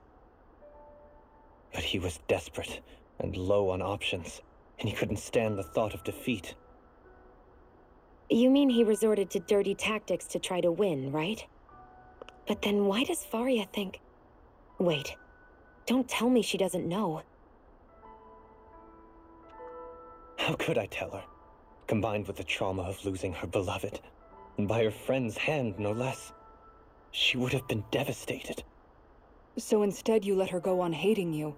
But he was desperate and low on options, and he couldn't stand the thought of defeat. You mean he resorted to dirty tactics to try to win, right? But then why does Fahria think... Wait. Don't tell me she doesn't know. How could I tell her? Combined with the trauma of losing her beloved, and by her friend's hand, no less, she would have been devastated. So instead you let her go on hating you,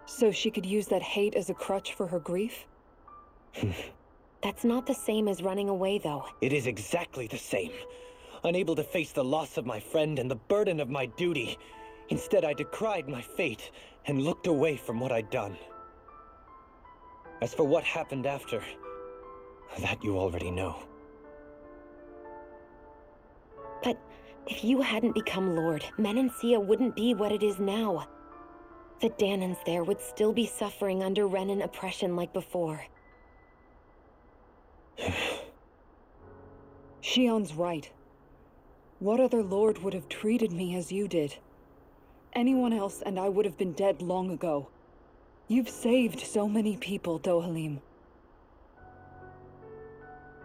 so she could use that hate as a crutch for her grief? That's not the same as running away, though. It is exactly the same. Unable to face the loss of my friend and the burden of my duty, instead I decried my fate and looked away from what I'd done. As for what happened after, that you already know. But if you hadn't become Lord, Menancia wouldn't be what it is now. The Danans there would still be suffering under Renan oppression like before. Shion's right. What other lord would have treated me as you did? Anyone else and I would have been dead long ago. You've saved so many people, Dohalim.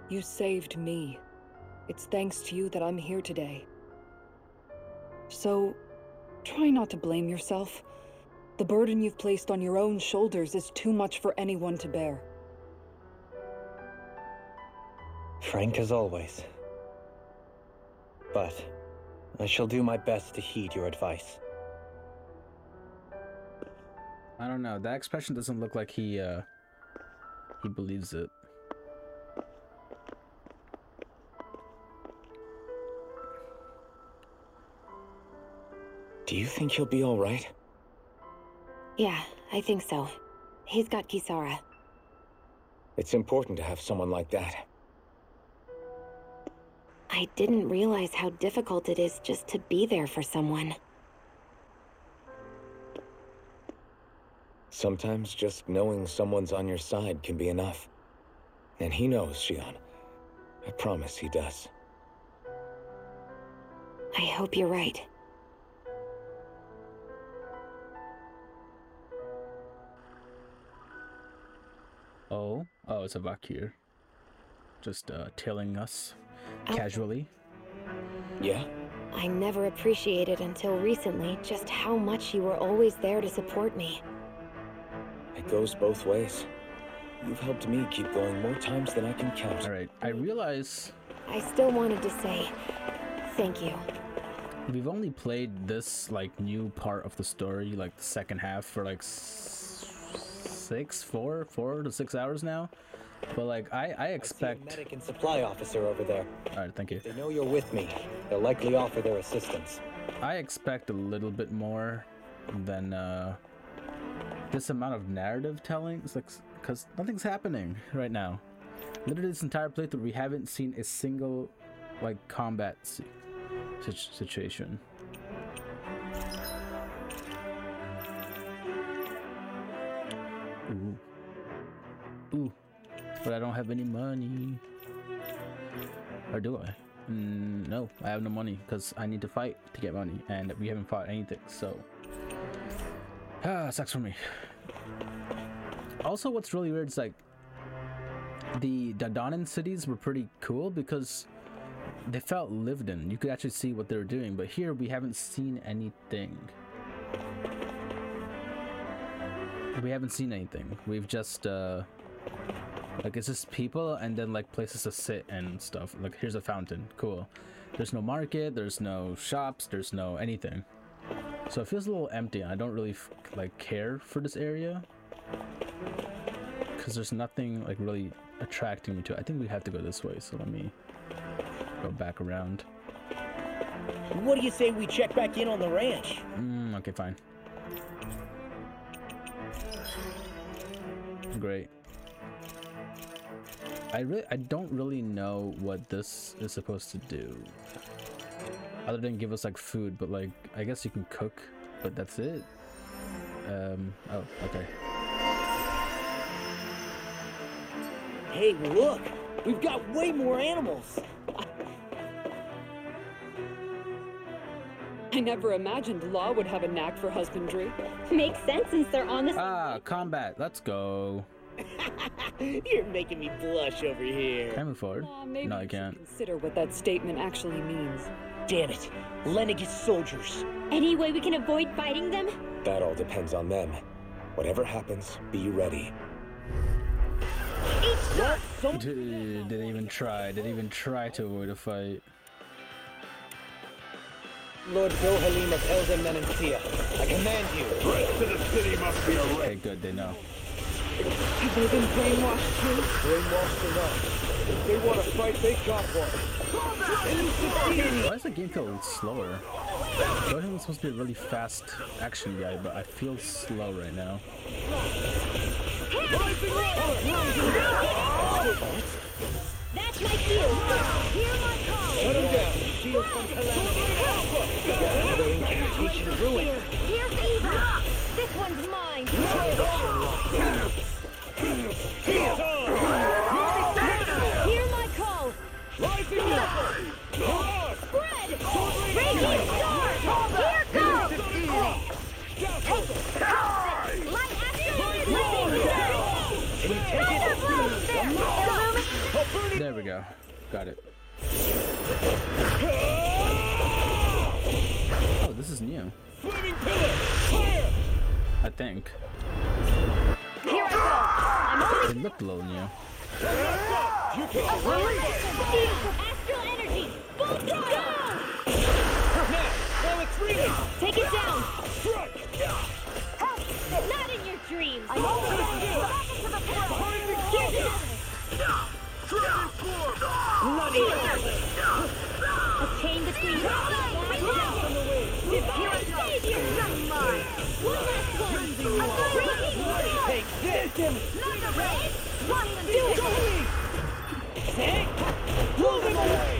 You saved me. It's thanks to you that I'm here today. So, try not to blame yourself. The burden you've placed on your own shoulders is too much for anyone to bear. Frank as always. But I shall do my best to heed your advice. I don't know. That expression doesn't look like he believes it. Do you think he'll be all right? Yeah, I think so. He's got Kisara. It's important to have someone like that. I didn't realize how difficult it is just to be there for someone. Sometimes just knowing someone's on your side can be enough. And he knows, Shion. I promise he does. I hope you're right. Oh, it's a Vakir. Just tailing us casually. Yeah? I never appreciated until recently just how much you were always there to support me. It goes both ways. You've helped me keep going more times than I can count. Alright, I realize... I still wanted to say thank you. We've only played this, like, new part of the story, like, the second half for, like, 4 to 6 hours now. But, like, I expect... I see a medic and supply officer over there. Alright, thank you. If they know you're with me, they'll likely offer their assistance. I expect a little bit more than, this amount of narrative telling. It's like, because nothing's happening right now. Literally this entire playthrough, we haven't seen a single, like, combat situation. Ooh, but I don't have any money. Or do I? No, I have no money because I need to fight to get money, and we haven't fought anything, so sucks for me. Also, what's really weird is, like, the Danan cities were pretty cool because they felt lived in. You could actually see what they were doing, but here we haven't seen anything. We've just like, it's just people and then, like, places to sit and stuff. Like, here's a fountain, cool. There's no market, there's no shops, there's no anything. So it feels a little empty. I don't really like care for this area because there's nothing, like, really attracting me to it. I think we have to go this way, so let me go back around. What do you say we check back in on the ranch? Okay, fine. Great. I don't really know what this is supposed to do, other than give us, like, food, but, like, I guess you can cook, but that's it. Oh, okay. Hey, look! We've got way more animals! I never imagined Law would have a knack for husbandry. Makes sense since they're on the Combat, let's go. You're making me blush over here. Can I move forward? Maybe No, I you should can't. consider what that statement actually means. Damn it. Lenegis soldiers. Any way we can avoid fighting them? That all depends on them. Whatever happens, be ready. Did they even try? Did they even try to avoid a fight? Lord Dohalim of Elden Menancia, I command you. The rest of the city must be arrested. Okay, good, they know. Have they been brainwashed too? Brainwashed enough. If they want to fight, they got one. Why does the game feel slower? Dohalim's supposed to be a really fast action guy, but I feel slow right now. That's my shield! Hear my call! Shut him down. Shield from calamity. Incantation ruin. Here's evil! This one's mine! Hear my call! Rising up! Spread! Radiant star! Here goes! Light action! Can you take it? There we go. Got it. Oh, this is new. Flaming pillar! Fire! I think. Here I go! I'm only It looked a little new. You can Astral energy! Full throttle! Now it's reading. Take it down! strike! Not in your dreams! I'm over to the front! Here's another! Bloody A chain between us! Here I go! One last one! Take this! Do it! Take! Blow them away!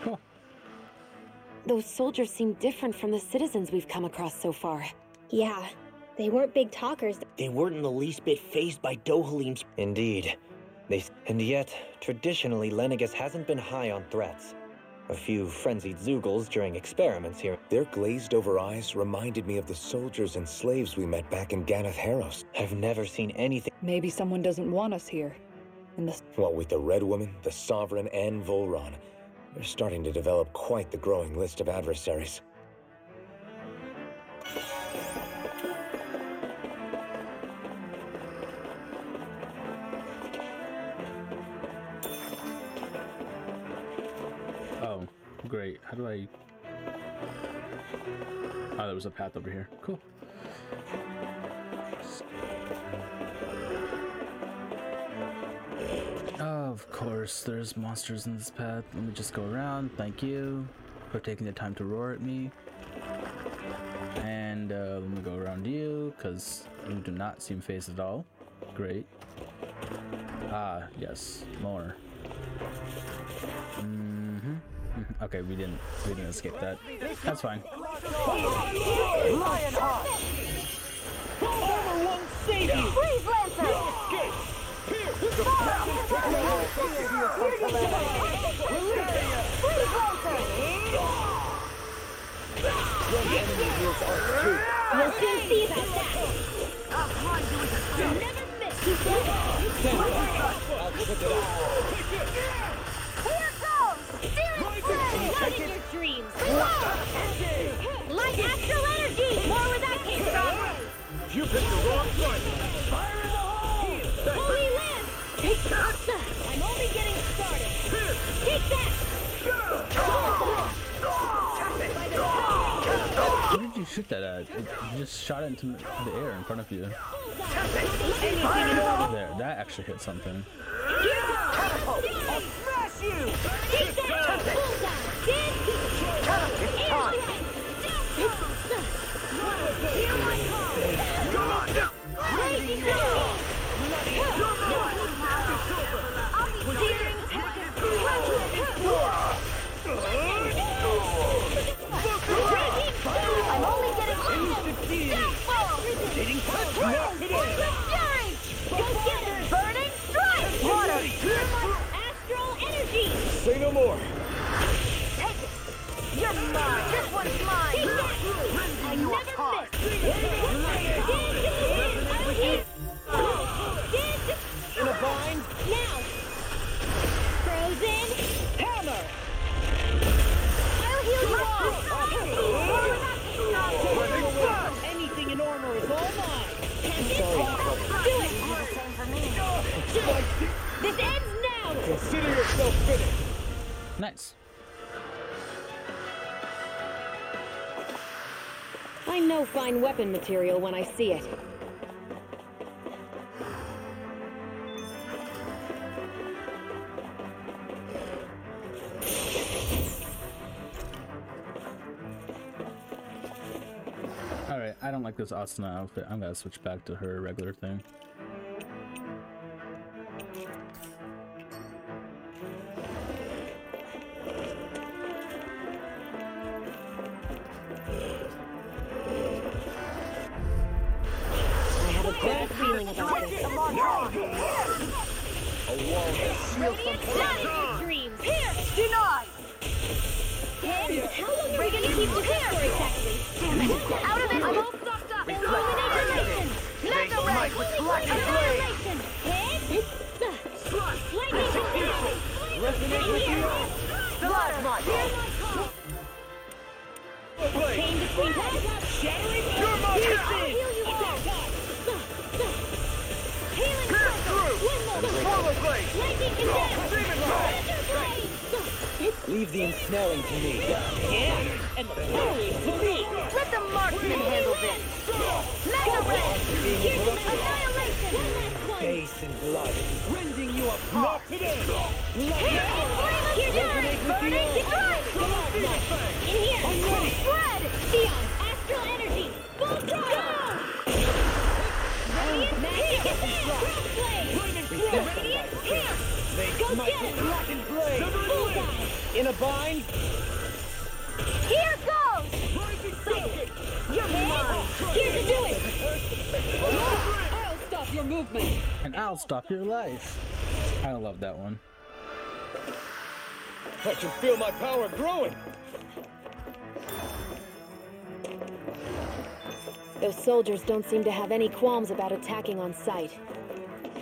Cool. Those soldiers seem different from the citizens we've come across so far. Yeah, they weren't big talkers. They weren't in the least bit fazed by Dohalim's. Indeed. And yet, traditionally, Lenegis hasn't been high on threats. A few frenzied Zoogles during experiments here. Their glazed-over eyes reminded me of the soldiers and slaves we met back in Ganath Haros. I've never seen anything. Maybe someone doesn't want us here. And the What with the Red Woman, the Sovereign, and Volron, they're starting to develop quite the growing list of adversaries. Oh, great. How do I... Oh, there was a path over here. Cool. Of course, there's monsters in this path. Let me just go around. Thank you for taking the time to roar at me. And let me go around you, because you do not seem phased at all. Great. Ah, yes, more. Okay, we didn't escape that. That's fine. Lionheart! Armor won't save you! Freeze Lancer! Freeze Lancer! The enemy heals us too. You'll soon see about that! Never miss! I'll put it out. Here goes! Searing Flame! Not in your dreams! Light astral energy! More where that came from! You picked the wrong fight! Fire in the hole! Holy Lance! Take that! I'm only getting started! Take that! Who did you shoot that at? You just shot it into the air in front of you. There, that actually hit something. I'll smash you! Take that! Bullseye! Hear my call! Blazing Hell! Searing Tempest! I'm only getting Getting touch! Go get it! Burning Strike! Water! Astral energy! Say no more! Take it! You're mine! This one's mine! I never miss! In a bind? Now! Frozen! Hammer! No finish. Nice. I know fine weapon material when I see it. Alright, I don't like this Asuna outfit. I'm gonna switch back to her regular thing. I have a bad feeling about this. Dreams. Here! Denied! Hey, how long are we gonna keep this up for exactly? Out of it! I'm all stocked up! Illumination! Mega ray! Annihilation! Hit! Lightning! Resonate with you. Plasma! Chain between shattering pieces! Healing lightning condense! Leave the ensnaring to me. Yeah, and the power is for me. Let the marksman handle this! Mega ray! Here's annihilation! Base and blood. Rending you apart. Not today. In here! Spread! Theon, astral energy! Full throttle! Radiant here! Radiant here! Go get it! Black and blade. Bullseye! In a bind. Here goes! You're mine! Here to do it! I'll stop your movement! And I'll stop your life. I love that one. I can feel my power growing. Those soldiers don't seem to have any qualms about attacking on sight.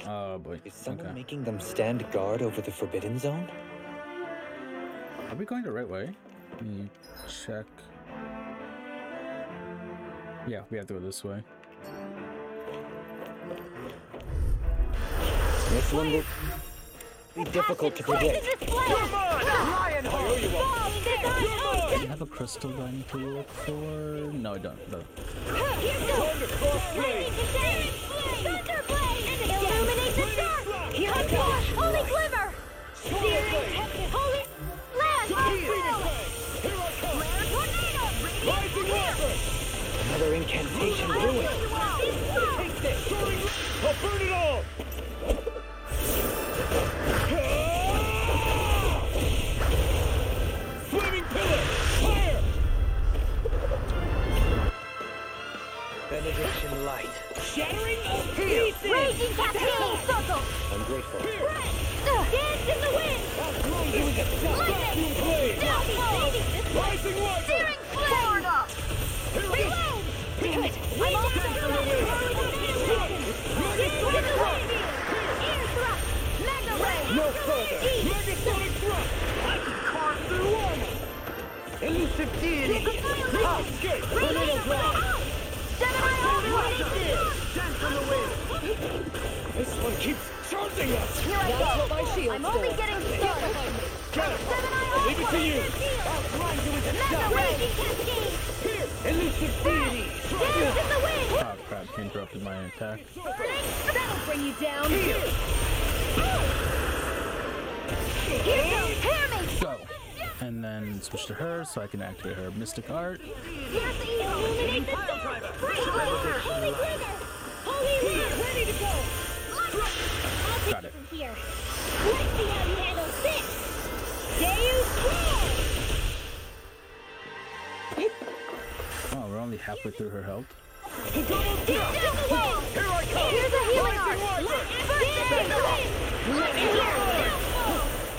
Oh boy. Is someone Okay. making them stand guard over the Forbidden Zone? Are we going the right way? Let me check. Yeah, we have to go this way. This one will be difficult to predict. Do you have a crystal that I need to look for? No, I don't. No. Illuminate the dark! Here I come! Holy glimmer! Searing tempest! Holy land! Another incantation ruined. Take this. I'll burn it all. Flaming pillar. Fire. Benediction light. Shattering of pieces. Raging cascade circle! I'm grateful. Dance in the wind! Lightning! Downfall! Rising water. Searing flame! Reload! Damn it. I'm all set for the wind! With the wind! Ear thrust! Mega ray! No further. Megasonic thrust. I can carve through armor. Elusive deity. Escape. Tornado drive. Dance on the wind. This one keeps charging us. Here I That's what go! my shield's I'm only for. getting started! Got it. Leave it to you. I'll grind you into Mega dust. raging cascade! Elusive deity. Dance in the wind! Oh crap, he interrupted my attack. That'll bring you down! Here goes! Hear me! Go! And then switch to her so I can activate her mystic art. Here's the illuminate the dark! Holy glimmer! Holy land! Ready to go! I'll take Got it. from here. Let's see how you handle this! Deus Oh, we're only halfway through her health. Get down the wall! Here I come. Here's a healing art!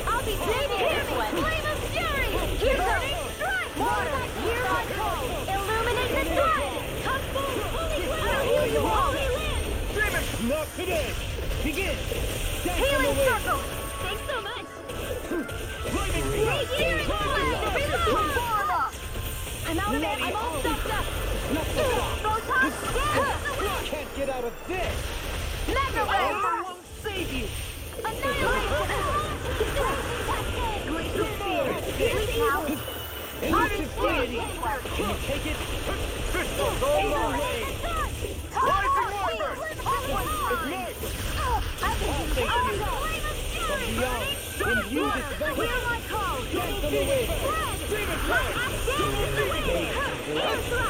I'll be saving this one! Flame of fury! Here's a strike! Water! Here I come! Illuminate the sun! Come forward! Holy glimmer! Heal you all! Holy land! Not today. Begin. Dance on the Healing wind. circle! Thanks so much! Flaming thrust. Raging flame! Reload! I'm out of it! I'm all stuffed up! Photon! Can't get out of this. Mega ray! Won't save you. Annihilation! now. Elusive deity! Can you take it? Crystal, go along! Rising Warbird! Ignite! From beyond, imbue this vessel! Dance on the wind! Demon Flash!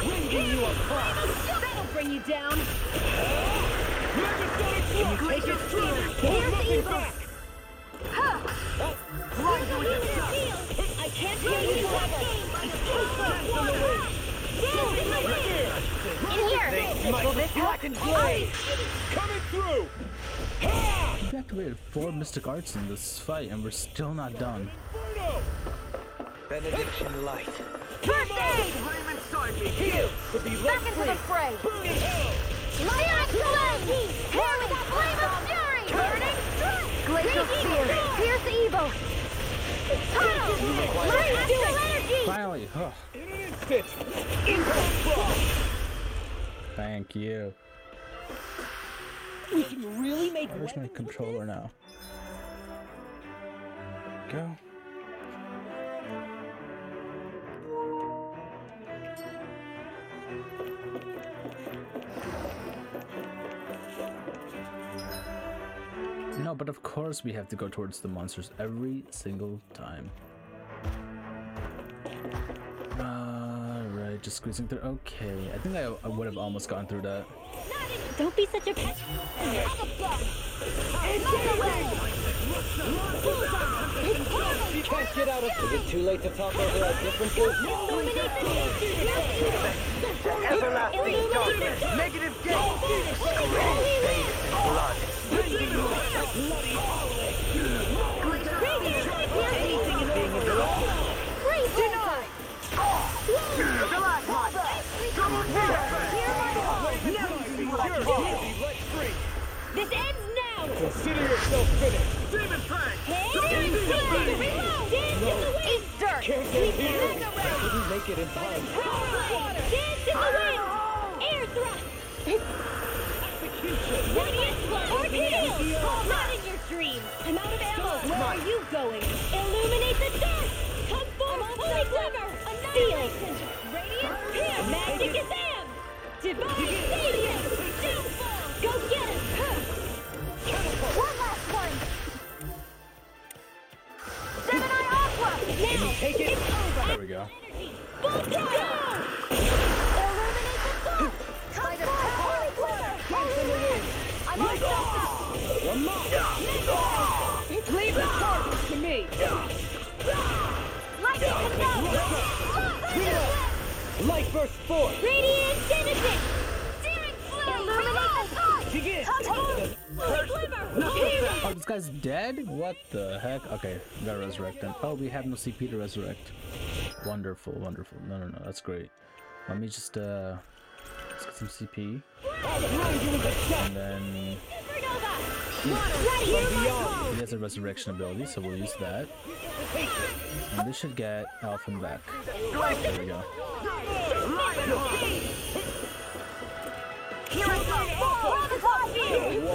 Winging you apart! That'll bring you down. Can you take it? Here's evil. I can't hear you forever. In here. Michael, black and blade! Coming through! Ha! We've activated 4 mystic arts in this fight, and we're still not done. Benediction light. First aid. Flame inside me! Heal! To be let Back into free! the fray. Burn in hell! Light flame. Here with that flame of fury. Burning strike. Glacial spear. Pierce evil. Tunnel. Light astral energy. Finally! Huh. In an instant! Impact frost! Thank you. We can really make Where's my controller now? Go. No, but of course we have to go towards the monsters every single time. Right, just squeezing through. Okay, I think I would have almost gone through that. Don't be such a pet. You can't get out of Is it too late to talk over our differences? Everlasting darkness. negative death! Blood. Anything is being interrupted! Denied. The last one. Double Let free! This ends now. Consider yourself finished! Demon Fang! Reload. Dance in the wind. Eat dirt. Can't get here! Didn't make it in time. Dance in the wind. Air thrust. Radiant flood. Torpedo. Not in your dreams. I'm out of ammo. Where are you going? Illuminate the dark. Come forth, holy glimmer. Annihilation. Radiant spear. Magic is am. Divine stadium. Downfall. Go get it. One last one. Gemini Aqua. Now. Take it! It's over. There we go. Bolt go. Illuminate the dark. By the holy glimmer. I'm on top. Leave the target to me! Lightning control. Light burst forth! Radiant Genesis. Searing flame. Illuminate the dark. Begin! Holy glimmer. Oh, this guy's dead? What the heck? Okay, we gotta resurrect him. Oh, we have no CP to resurrect. Wonderful, wonderful. No, that's great. Let me just, let's get some CP. And then... he has a resurrection ability, so we'll use that. And this should get Alphen back. There we go. Here I go.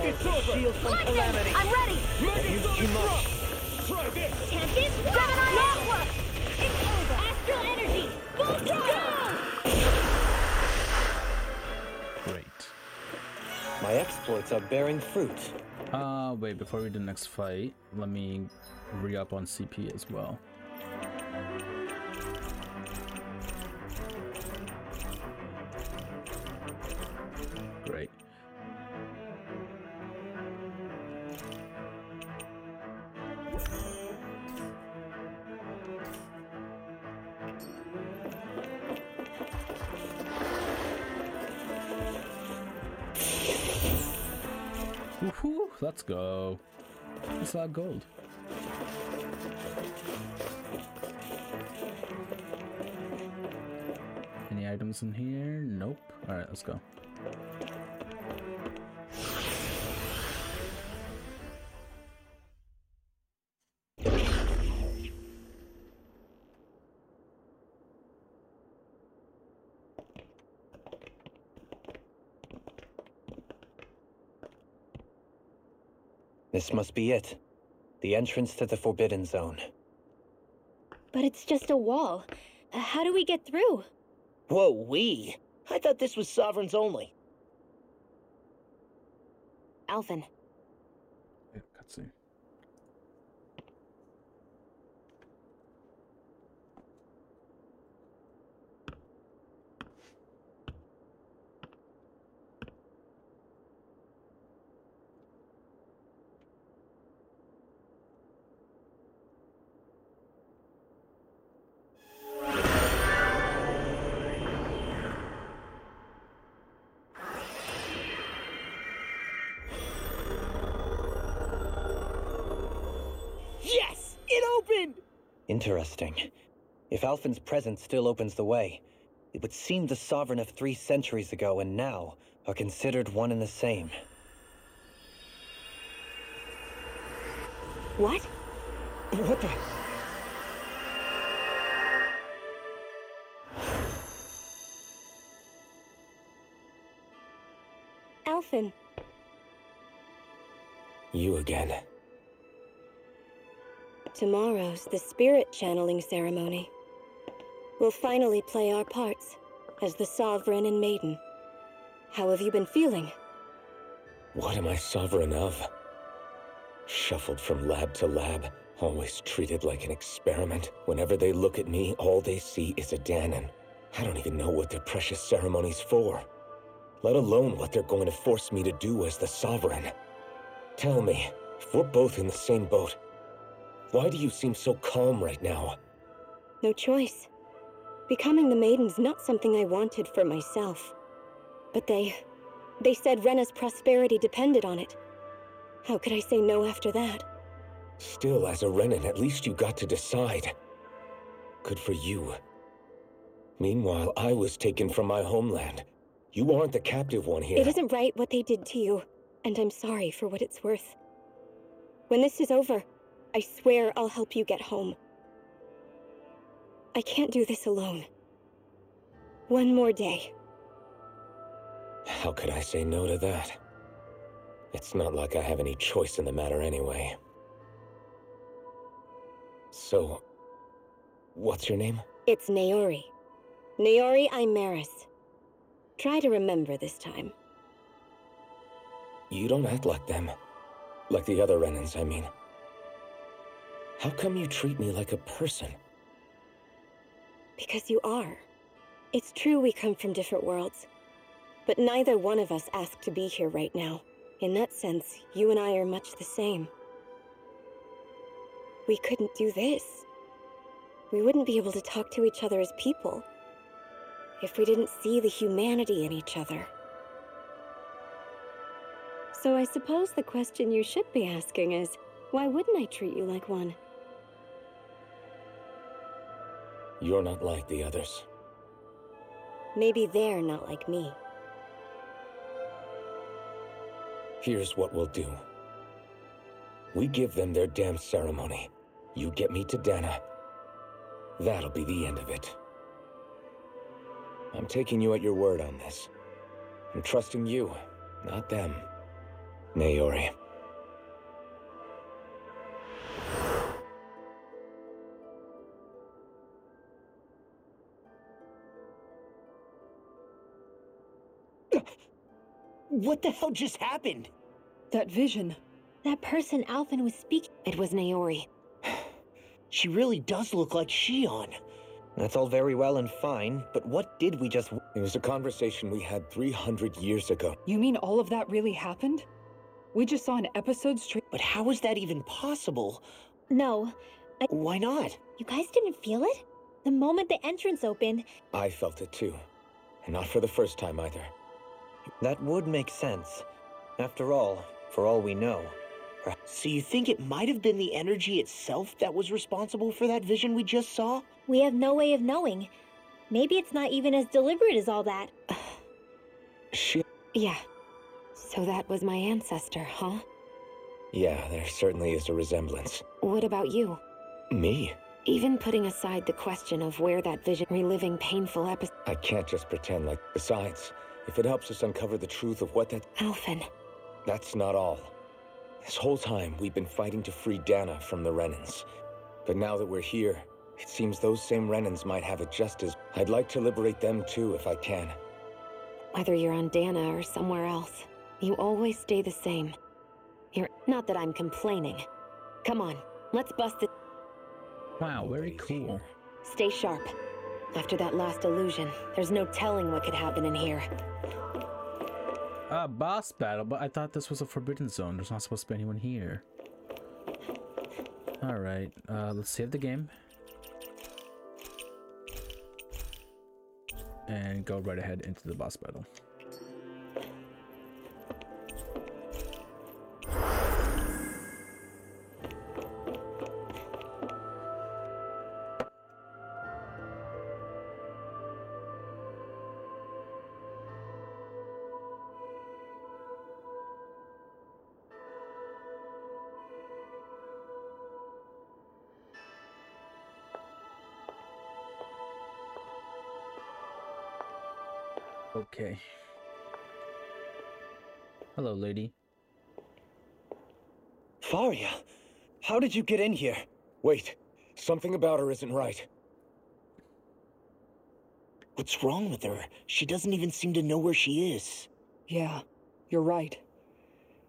It's over! Shield from calamity! I'm ready. Use too much! Try this! Tempest, Gemini Aqua. It's over. Astral energy. Full go. Great. My exploits are bearing fruit. Wait, before we do the next fight, let me re-up on CP as well. Great. Woohoo! Let's go. It's all gold. Any items in here? Nope. Alright, let's go. This must be it. The entrance to the Forbidden Zone. But it's just a wall. How do we get through? Whoa, we? I thought this was Sovereigns only. Alphen. Yeah, cutscene. Yes! It opened! Interesting. If Alphen's presence still opens the way, it would seem the Sovereign of 3 centuries ago and now are considered one and the same. What? What the? Alphen. You again. Tomorrow's the spirit channeling ceremony. We'll finally play our parts as the Sovereign and Maiden. How have you been feeling? What am I sovereign of? Shuffled from lab to lab, always treated like an experiment. Whenever they look at me, all they see is a Danon. I don't even know what their precious ceremony's for, let alone what they're going to force me to do as the Sovereign. Tell me, if we're both in the same boat, why do you seem so calm right now? No choice. Becoming the Maiden's not something I wanted for myself. But they said Rena's prosperity depended on it. How could I say no after that? Still, as a Renan, at least you got to decide. Good for you. Meanwhile, I was taken from my homeland. You aren't the captive one here. It isn't right what they did to you, and I'm sorry for what it's worth. When this is over, I swear I'll help you get home. I can't do this alone. One more day. How could I say no to that? It's not like I have any choice in the matter anyway. So, what's your name? It's Naori. Naori Imaris. Try to remember this time. You don't act like them. Like the other Renans, I mean. How come you treat me like a person? Because you are. It's true we come from different worlds. But neither one of us asked to be here right now. In that sense, you and I are much the same. We couldn't do this. We wouldn't be able to talk to each other as people if we didn't see the humanity in each other. So I suppose the question you should be asking is, why wouldn't I treat you like one? You're not like the others. Maybe they're not like me. Here's what we'll do. We give them their damn ceremony. You get me to Dana. That'll be the end of it. I'm taking you at your word on this. I'm trusting you, not them. Naori. What the hell just happened? That vision. That person Alphen was speaking. It was Naori. She really does look like Shion. That's all very well and fine, but what did we just... It was a conversation we had 300 years ago. You mean all of that really happened? We just saw an episode straight. But how is that even possible? No. Why not? You guys didn't feel it? The moment the entrance opened... I felt it too. And not for the first time either. That would make sense. After all, for all we know. So you think it might have been the energy itself that was responsible for that vision we just saw? We have no way of knowing. Maybe it's not even as deliberate as all that. Yeah. So that was my ancestor, huh? Yeah, there certainly is a resemblance. What about you? Me? Even putting aside the question of where that vision reliving painful episode... I can't just pretend like... Besides, if it helps us uncover the truth of what that... Alphen. That's not all. This whole time, we've been fighting to free Dana from the Renans. But now that we're here, It seems those same Renans might have it just as... I'd like to liberate them too, if I can. Whether you're on Dana or somewhere else, you always stay the same. You're... Not that I'm complaining. Come on, let's bust it. Wow, very cool. Stay sharp. After that last illusion, there's no telling what could happen in here. Boss battle, but I thought this was a forbidden zone. There's not supposed to be anyone here. Alright, let's save the game. And go right ahead into the boss battle. Okay. Hello, lady. Fahria, how did you get in here? Wait, something about her isn't right. What's wrong with her? She doesn't even seem to know where she is. Yeah, you're right.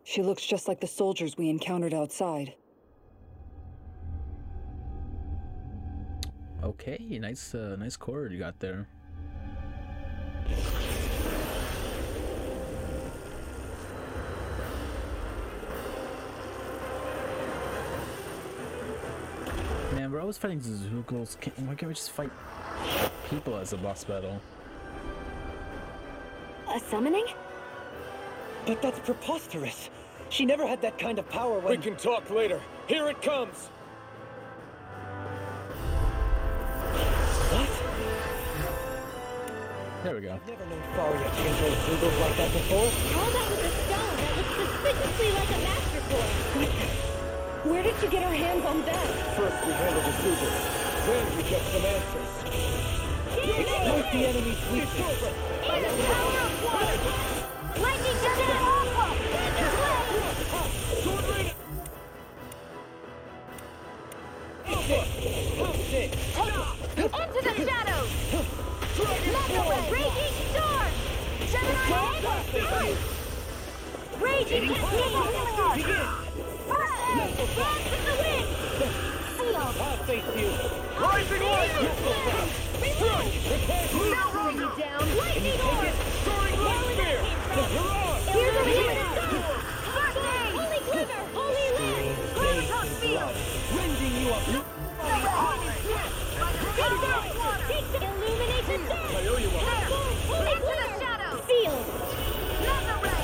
She looks just like the soldiers we encountered outside. Okay, nice chord you got there. Man, we're always fighting Zoogles. Why can't we just fight people as a boss battle? A summoning? But that's preposterous. She never had that kind of power when... We can talk later. Here it comes! What? There we go. I've never known Fahria to control Zoogles like that before. All that was a stone that looks suspiciously like a master core. Where did she get her hands on that? First we handle the Zoogles, then we get some answers. Exploit the enemy's weakness. In the power of water! Lightning to death! Into the shadows! Raging storm! Gemini! Raging cascade! Blast in the wind! Seal! I'll face you! Rising light! Now me down! Lightning orb! Soaring light spear! Here's a wind! Holy glimmer! Holy land! Prototype field! Rending you up! Illuminate the dark! Holy glimmer! Shadow! Field!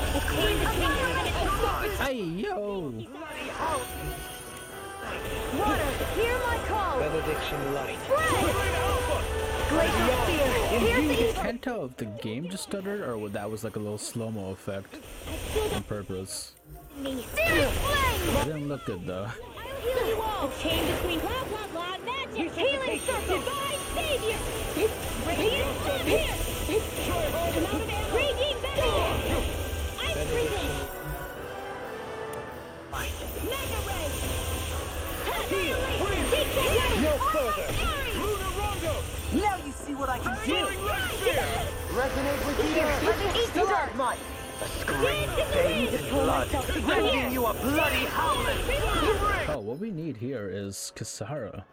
A chain between Hey, yo! Water, hear my call! Benediction light. Glacial spear, piercing! Can't tell if the game just stuttered or that was like a little slow-mo effect on purpose. Searing flame! It didn't look good though. I'll heal you all! A chain between blah blah blah magic! Healing circle! Divine savior! Radiant flame here! I'm out of ammo! Raging battle! I'm freezing! Mega ray! No further! Now you see what I can do! Resonate with the earth! Dark might! A scream bathed in blood, rending you a bloody howling! Oh, what we need here is Kisara.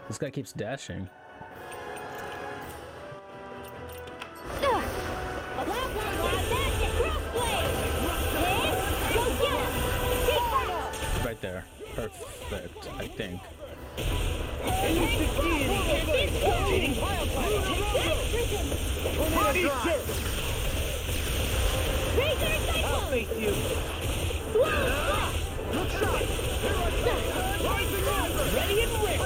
This guy keeps dashing. Right there. Perfect, I think. I'll face you! Ready and whip!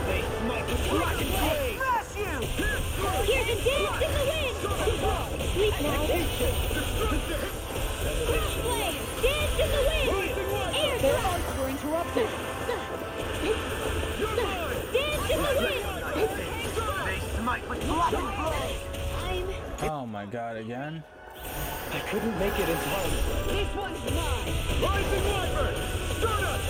Face Michael's rocket blade! Smash you! Here's a dance in the wind! Sleep now! Flame! Dance in the wind! Air Their arcs were interrupted. Dance in the wind! They smite with blocking blows! Oh my god, again? I couldn't make it in time. This one's mine! Rising Wyvern! Stun us!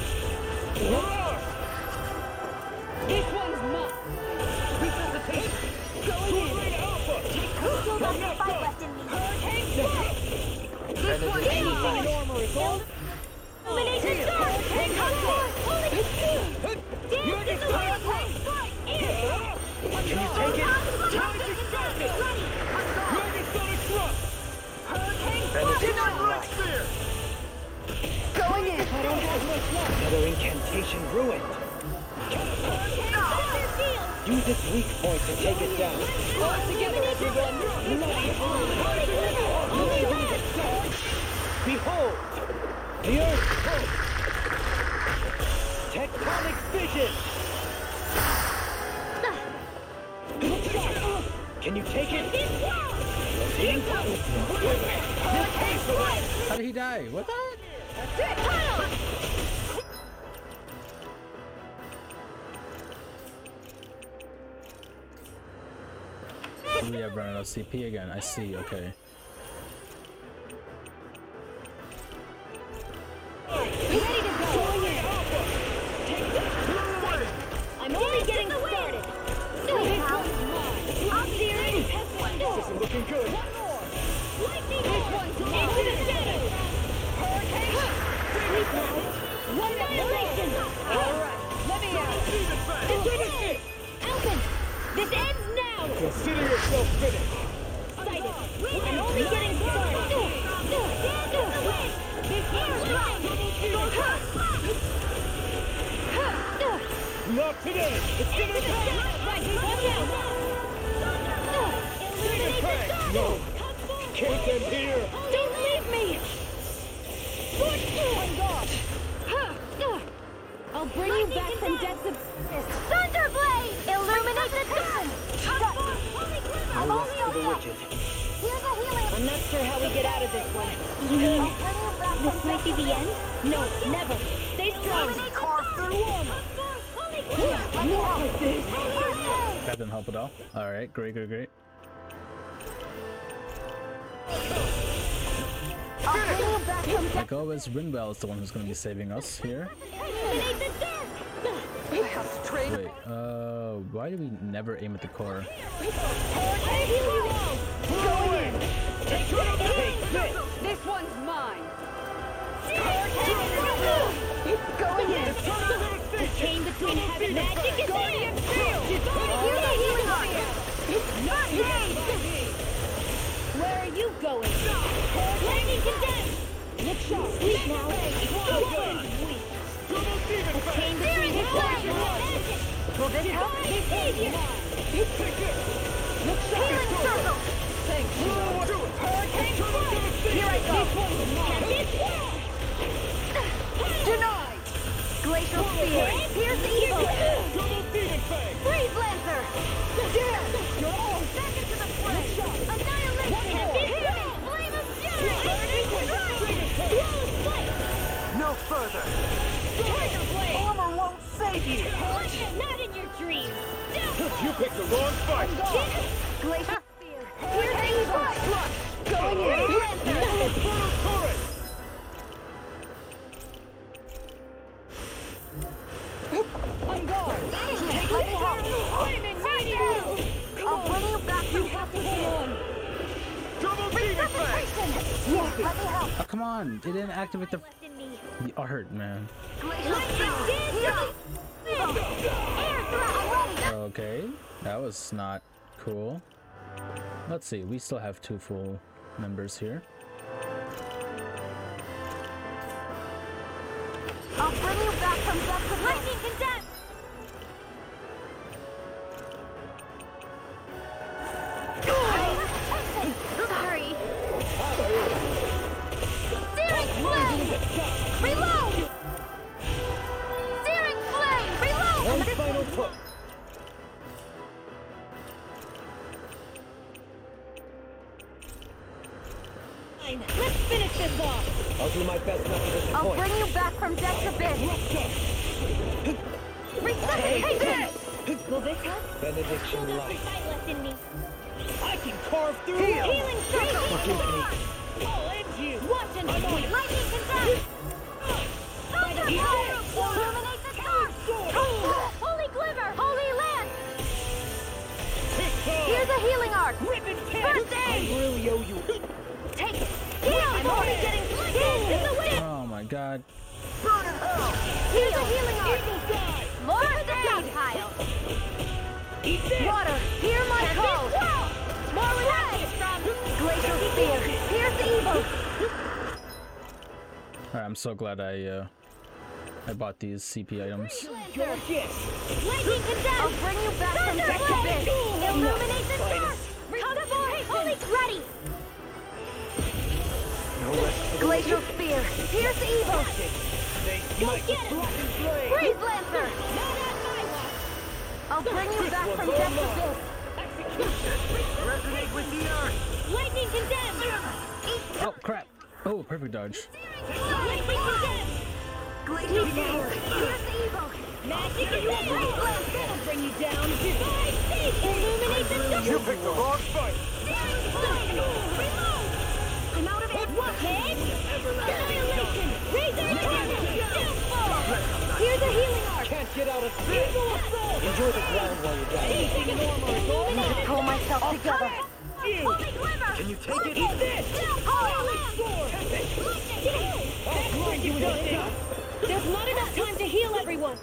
location ruined. Use its weak point to take it down. All together, everyone! Behold! The Earth pulse! Tectonic vision! Can you take it? How did he die? What the heck? We have run out of CP again. I see. Okay. I'm only getting started. I'm serious. This isn't looking good. One more. Lightning into the shadows. Hurricane. One annihilation. All right. Let me out. Alphen, this ends now. Consider yourself finished. Sighted. I'm only getting started. This here's right. Not today. It's gonna be Right, watch out. no. Can't end here. Don't leave me. I'll bring you back from depths of Thunderblade! Illuminate the dark! No rest for the wicked. I'm not sure how we get out of this one. You mean this might be the end? No, never. Stay strong. That didn't help at all. All right, great. Like always, Rinwell is the one who's going to be saving us here. Wait, why do we never aim at the core? This one's mine! Going in! The chain between heaven magic is Guardian Field! Not made! Where are you going? Lightning condemned! Look sharp! Sleep now! Weak! A chain between his legs and magic! Will this help? Behavior! Look sharp! Healing circle! Thanks! Hurricane! Here I go! This one! Denied! Glacial Spear! Here's the evil! Freeze Lancer! Back into the fray! Annihilation! Flame of Fury! No further! Tiger Blade! Armor won't save you! Not in your dreams! You picked the wrong fight! Glacial Spear! Here's the evil! Going in! Infernal Torrent! On guard! Flaming Meteor! I'll bring you back from Captain. Double Demon Fang! Oh, come on! It didn't activate the art, man. Okay, that was not cool. Let's see, we still have 2 full members here. I'll bring you back from depths of lightning condemned! Sorry. Searing flame! Reload! Searing flame! Reload! One final push! Let's finish this off! I'll do my best not to disappoint. I'll bring you back from depths abyss! Resuscitation! Will this help? Benediction light. I can carve through Healing circle! Forgive me. I'll end you. Watch and see! Lightning condemned! Thunderbolt! Illuminate the dark! Holy glimmer! Holy lance! Here's a healing arc! First aid! I really owe you. Take it! Heal! I'm only getting skinned in the wind! Oh my god. Here's a healing arc! More stockpile! Water! Hear my call! More light! Glacial Spear! Here's the evil! Alright, I'm so glad I I bought these CP items. Lightning condemned! I'll bring you back from death to this! Illuminate the dark! Holy ready! Glacial spear! Pierce evil! Go get him! Freeze Lancer! I'll bring you back from death to this! Resonate with the earth! Lightning condemned! Oh crap! Oh, perfect dodge. Lightning condemned! Glacial spear! Pierce evil! Magic condemned! That'll bring you down! Illuminate the dark! You picked the wrong fight! I'm out of it! What? Annihilation! Razor target! Downfall! Here's a healing arc! Can't get out of this! Enjoy the ground while you're down. Need to pull myself together. Holy glimmer! Can you take it? Eat this! There's not enough time to heal everyone!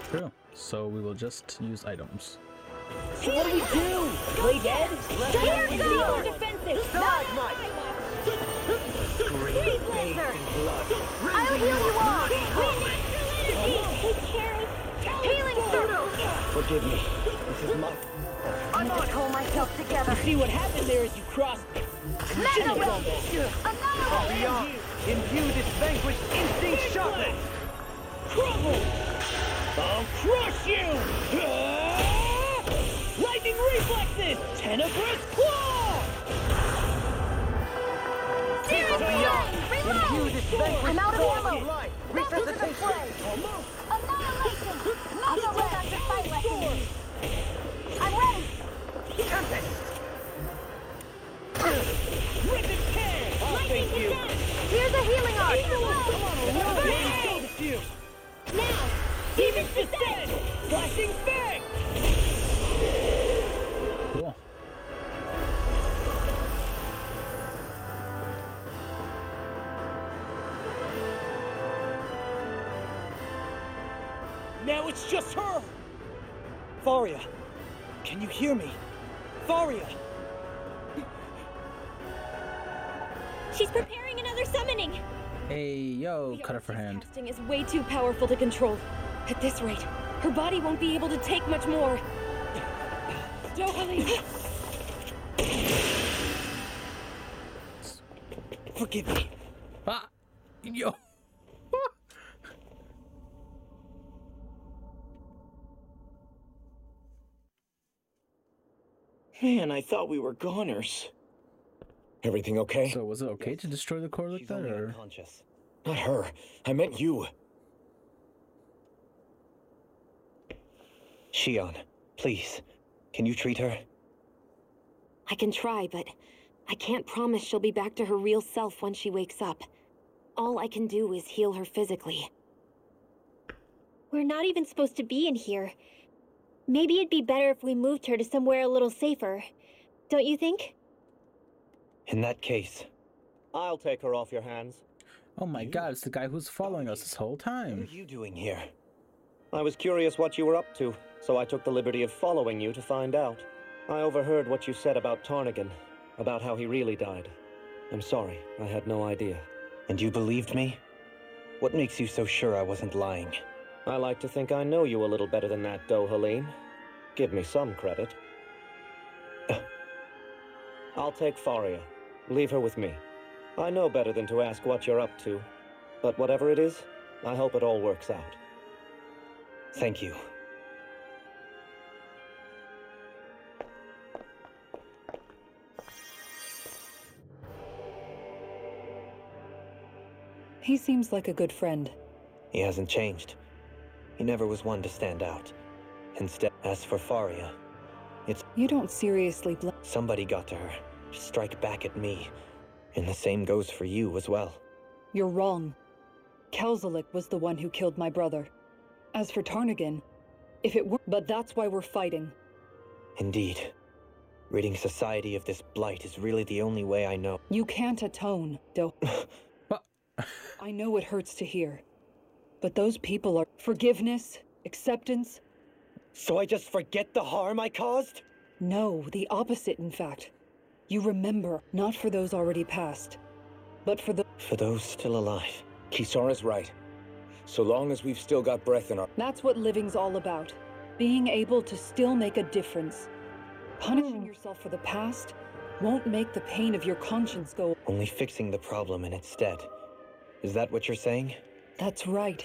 True. So we will just use items. So what do we do? Play dead? Here goes! Defensive! Dynamite! Freeze Lancer! I'll heal you all! Take care of... Healing circle! Forgive me. This is my... I need to pull myself together. See what happened there as you crossed me. Beyond! Imbue this vanquished instinct sharpness! Crumble! I'll crush you! Lightning reflexes! Tenebrous claw! Beyond! Imbue this vanquished I'm out of ammo! light! Resuscitation! Annihilation! Not the way to fight lessons! I'm ready! Ripping can! Lightning condemned! Here's a healing arc! Now! Demons descend! Flashing fang! Cool. Now it's just her! Fahria, can you hear me? Fahria! She's preparing another summoning. Hey, yo, cut off her hand. Casting is way too powerful to control. At this rate, her body won't be able to take much more. Dohalim! Forgive me. Ah! Yo! Man, I thought we were goners. Everything okay? So was it okay to destroy the core like She's that, only or? unconscious. Not her. I meant you. Shion, please, can you treat her? I can try, but I can't promise she'll be back to her real self when she wakes up. All I can do is heal her physically. We're not even supposed to be in here. Maybe it'd be better if we moved her to somewhere a little safer. Don't you think? In that case, I'll take her off your hands. Oh my god, it's the guy who's following us this whole what time. are you doing here? I was curious what you were up to, so I took the liberty of following you to find out. I overheard what you said about Tarnagan, about how he really died. I'm sorry, I had no idea. And you believed me? What makes you so sure I wasn't lying? I like to think I know you a little better than that, Dohalim. Give me some credit. I'll take Fahria. Leave her with me. I know better than to ask what you're up to. But whatever it is, I hope it all works out. Thank you. He seems like a good friend. He hasn't changed. He never was one to stand out. Instead, as for Fahria, it's... You don't seriously Somebody got to her, to strike back at me. And the same goes for you as well. You're wrong. Kelzelik was the one who killed my brother. As for Tarnagan, if it were... But that's why we're fighting. Indeed. Ridding society of this blight is really the only way I know. You can't atone, I know it hurts to hear. But those people are... Forgiveness, acceptance... So I just forget the harm I caused? No, the opposite, in fact. You remember, not for those already passed, but for the... For those still alive. Kisara's right. So long as we've still got breath in our... That's what living's all about. Being able to still make a difference. Punishing yourself for the past won't make the pain of your conscience go. Only fixing the problem in its stead. Is that what you're saying? That's right.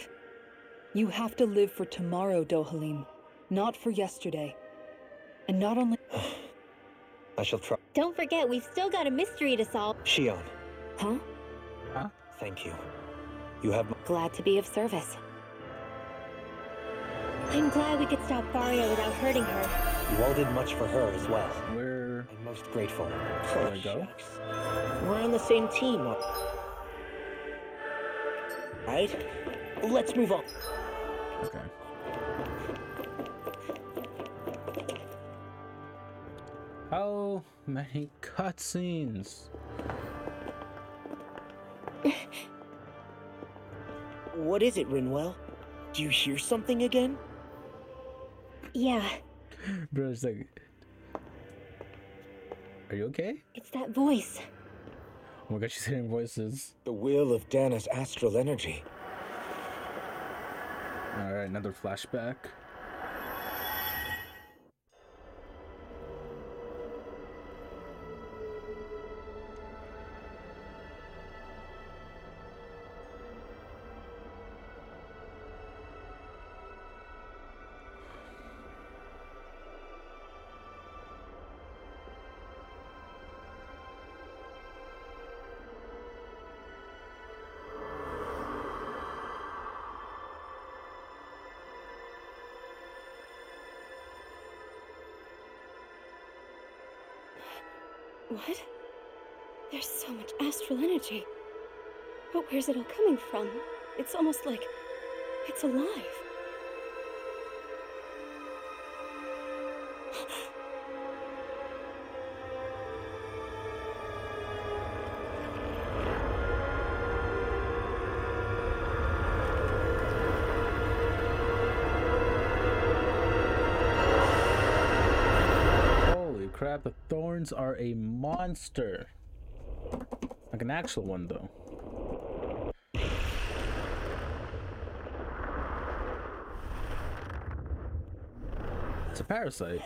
You have to live for tomorrow, Dohalim. Not for yesterday. And not only... I shall try. Don't forget, we've still got a mystery to solve. Shion. Huh? Huh? Thank you. You have my... Glad to be of service. I'm glad we could stop Fahria without hurting her. You all did much for her as well. I'm most grateful. There we go. We're on the same team. Right? Let's move on. Okay. How many cutscenes? What is it, Rinwell? Do you hear something again? Yeah. Bro, it's like... Are you okay? It's that voice. Oh my god, she's hearing voices. The will of Dana's astral energy. Alright, another flashback. What? There's so much astral energy. But where's it all coming from? It's almost like it's alive. Crap, the thorns are a monster. Like an actual one, though. It's a parasite.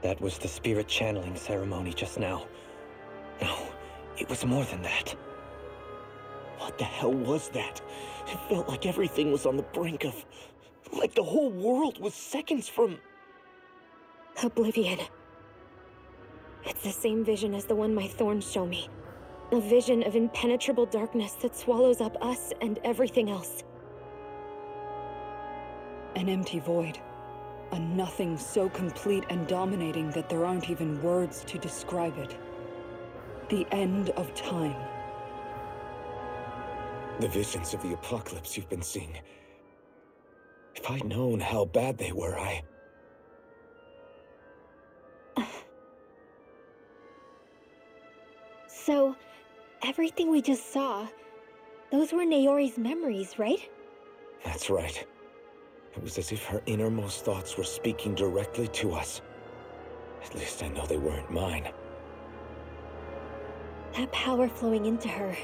That was the spirit channeling ceremony just now. No, it was more than that. What the hell was that? It felt like everything was on the brink of... like the whole world was seconds from... Oblivion. It's the same vision as the one my thorns show me. A vision of impenetrable darkness that swallows up us and everything else. An empty void. A nothing so complete and dominating that there aren't even words to describe it. The end of time. The visions of the apocalypse you've been seeing. If I'd known how bad they were, So, everything we just saw, those were Naori's memories, right? That's right. It was as if her innermost thoughts were speaking directly to us. At least I know they weren't mine. That power flowing into her.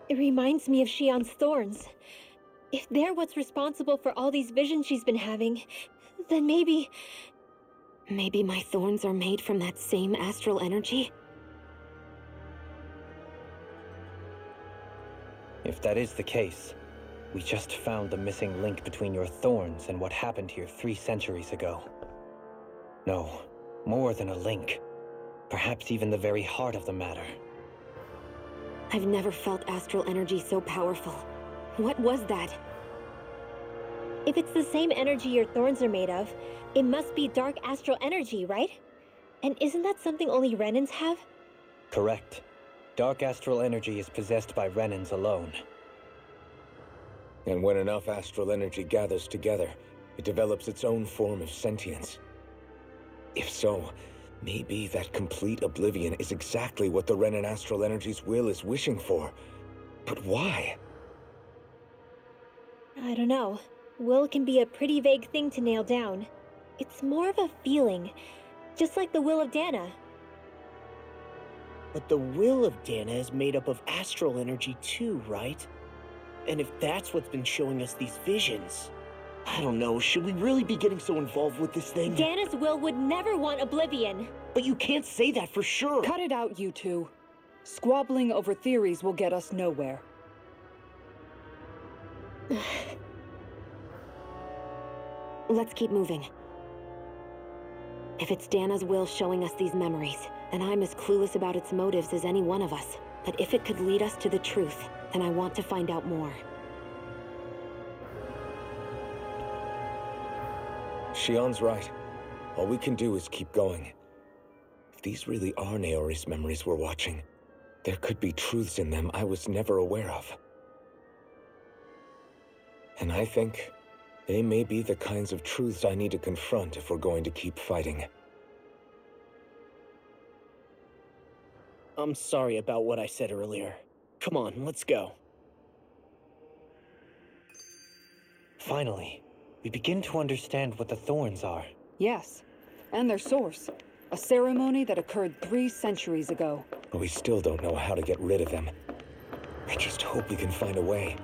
It reminds me of Shion's thorns. If they're what's responsible for all these visions she's been having, then maybe... Maybe my thorns are made from that same astral energy? If that is the case, We just found the missing link between your thorns and what happened here 3 centuries ago. No, more than a link. Perhaps even the very heart of the matter. I've never felt astral energy so powerful. What was that? If it's the same energy your thorns are made of, it must be dark astral energy, right? And isn't that something only Renans have? Correct. Dark astral energy is possessed by Renans alone. And when enough astral energy gathers together, it develops its own form of sentience. If so, maybe that complete oblivion is exactly what the Renan astral energy's will is wishing for. But why? I don't know. Will can be a pretty vague thing to nail down. It's more of a feeling, just like the will of Dana. But the will of Dana is made up of astral energy too, right? And if that's what's been showing us these visions... I don't know, should we really be getting so involved with this thing? Dana's will would never want oblivion. But you can't say that for sure. Cut it out, you two. Squabbling over theories will get us nowhere. Let's keep moving. If it's Dana's will showing us these memories, then I'm as clueless about its motives as any one of us. But if it could lead us to the truth, then I want to find out more. Shion's right. All we can do is keep going. If these really are Naori's memories we're watching, there could be truths in them I was never aware of. And I think they may be the kinds of truths I need to confront if we're going to keep fighting. I'm sorry about what I said earlier. Come on, let's go. Finally, we begin to understand what the thorns are. Yes, and their source. A ceremony that occurred 3 centuries ago. But we still don't know how to get rid of them. I just hope we can find a way.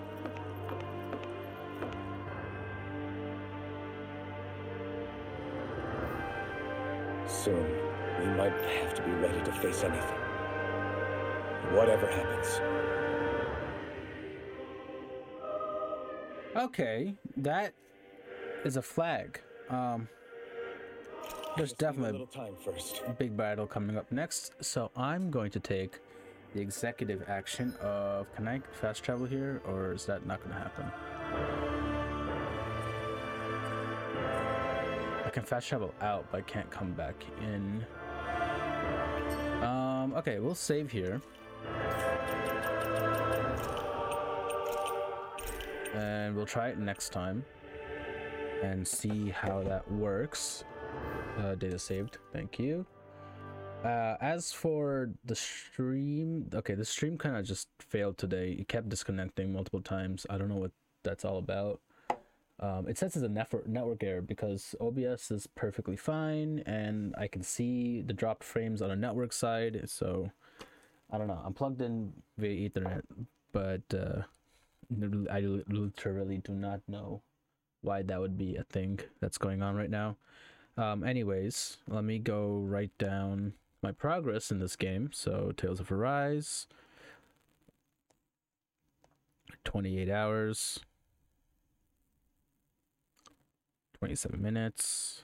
Soon, we might have to be ready to face anything. Whatever happens. Okay, that is a flag. There's definitely a little time first. Big battle coming up next, so I'm going to take the executive action of, can I fast travel here, or is that not going to happen? I can fast travel out, but I can't come back in. Okay, we'll save here. And we'll try it next time and see how that works. Data saved, thank you. As for the stream, okay, the stream kind of just failed today. It kept disconnecting multiple times. I don't know what that's all about. It says it's a network error because OBS is perfectly fine and I can see the dropped frames on the network side, so I don't know. I'm plugged in via Ethernet, but I literally do not know why that would be a thing that's going on right now. Anyways, let me go write down my progress in this game. So Tales of Arise, 28 hours, 27 minutes,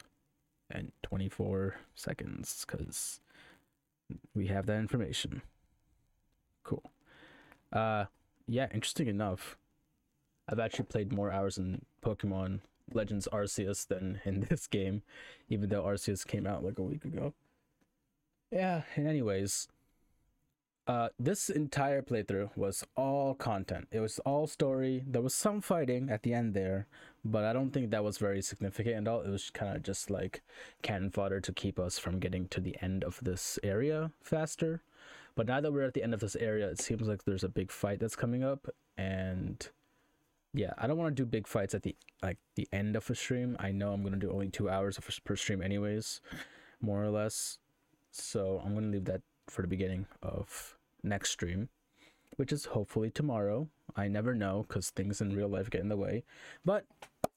and 24 seconds, because we have that information. Cool. Yeah, interesting enough, I've actually played more hours in Pokemon Legends Arceus than in this game, even though Arceus came out like a week ago. Yeah, and anyways, this entire playthrough was all content. It was all story. There was some fighting at the end there, but I don't think that was very significant at all. It was kind of just like cannon fodder to keep us from getting to the end of this area faster. But now that we're at the end of this area, it seems like there's a big fight that's coming up, and yeah, I don't want to do big fights at the end of a stream. I know I'm going to do only 2 hours per stream anyways, more or less. So I'm going to leave that for the beginning of next stream, which is hopefully tomorrow. I never know because things in real life get in the way. But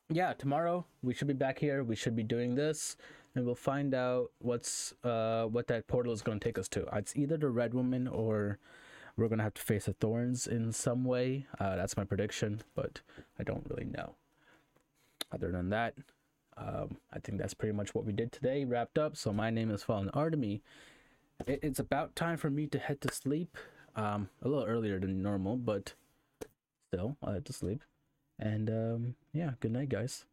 yeah, tomorrow we should be back here. We should be doing this, and we'll find out what that portal is going to take us to. It's either the Red Woman or we're gonna have to face the thorns in some way. That's my prediction, but I don't really know. Other than that, I think that's pretty much what we did today, wrapped up. So my name is Fallen Artemy. It's about time for me to head to sleep. A little earlier than normal, but still, I had to sleep. And yeah, good night, guys.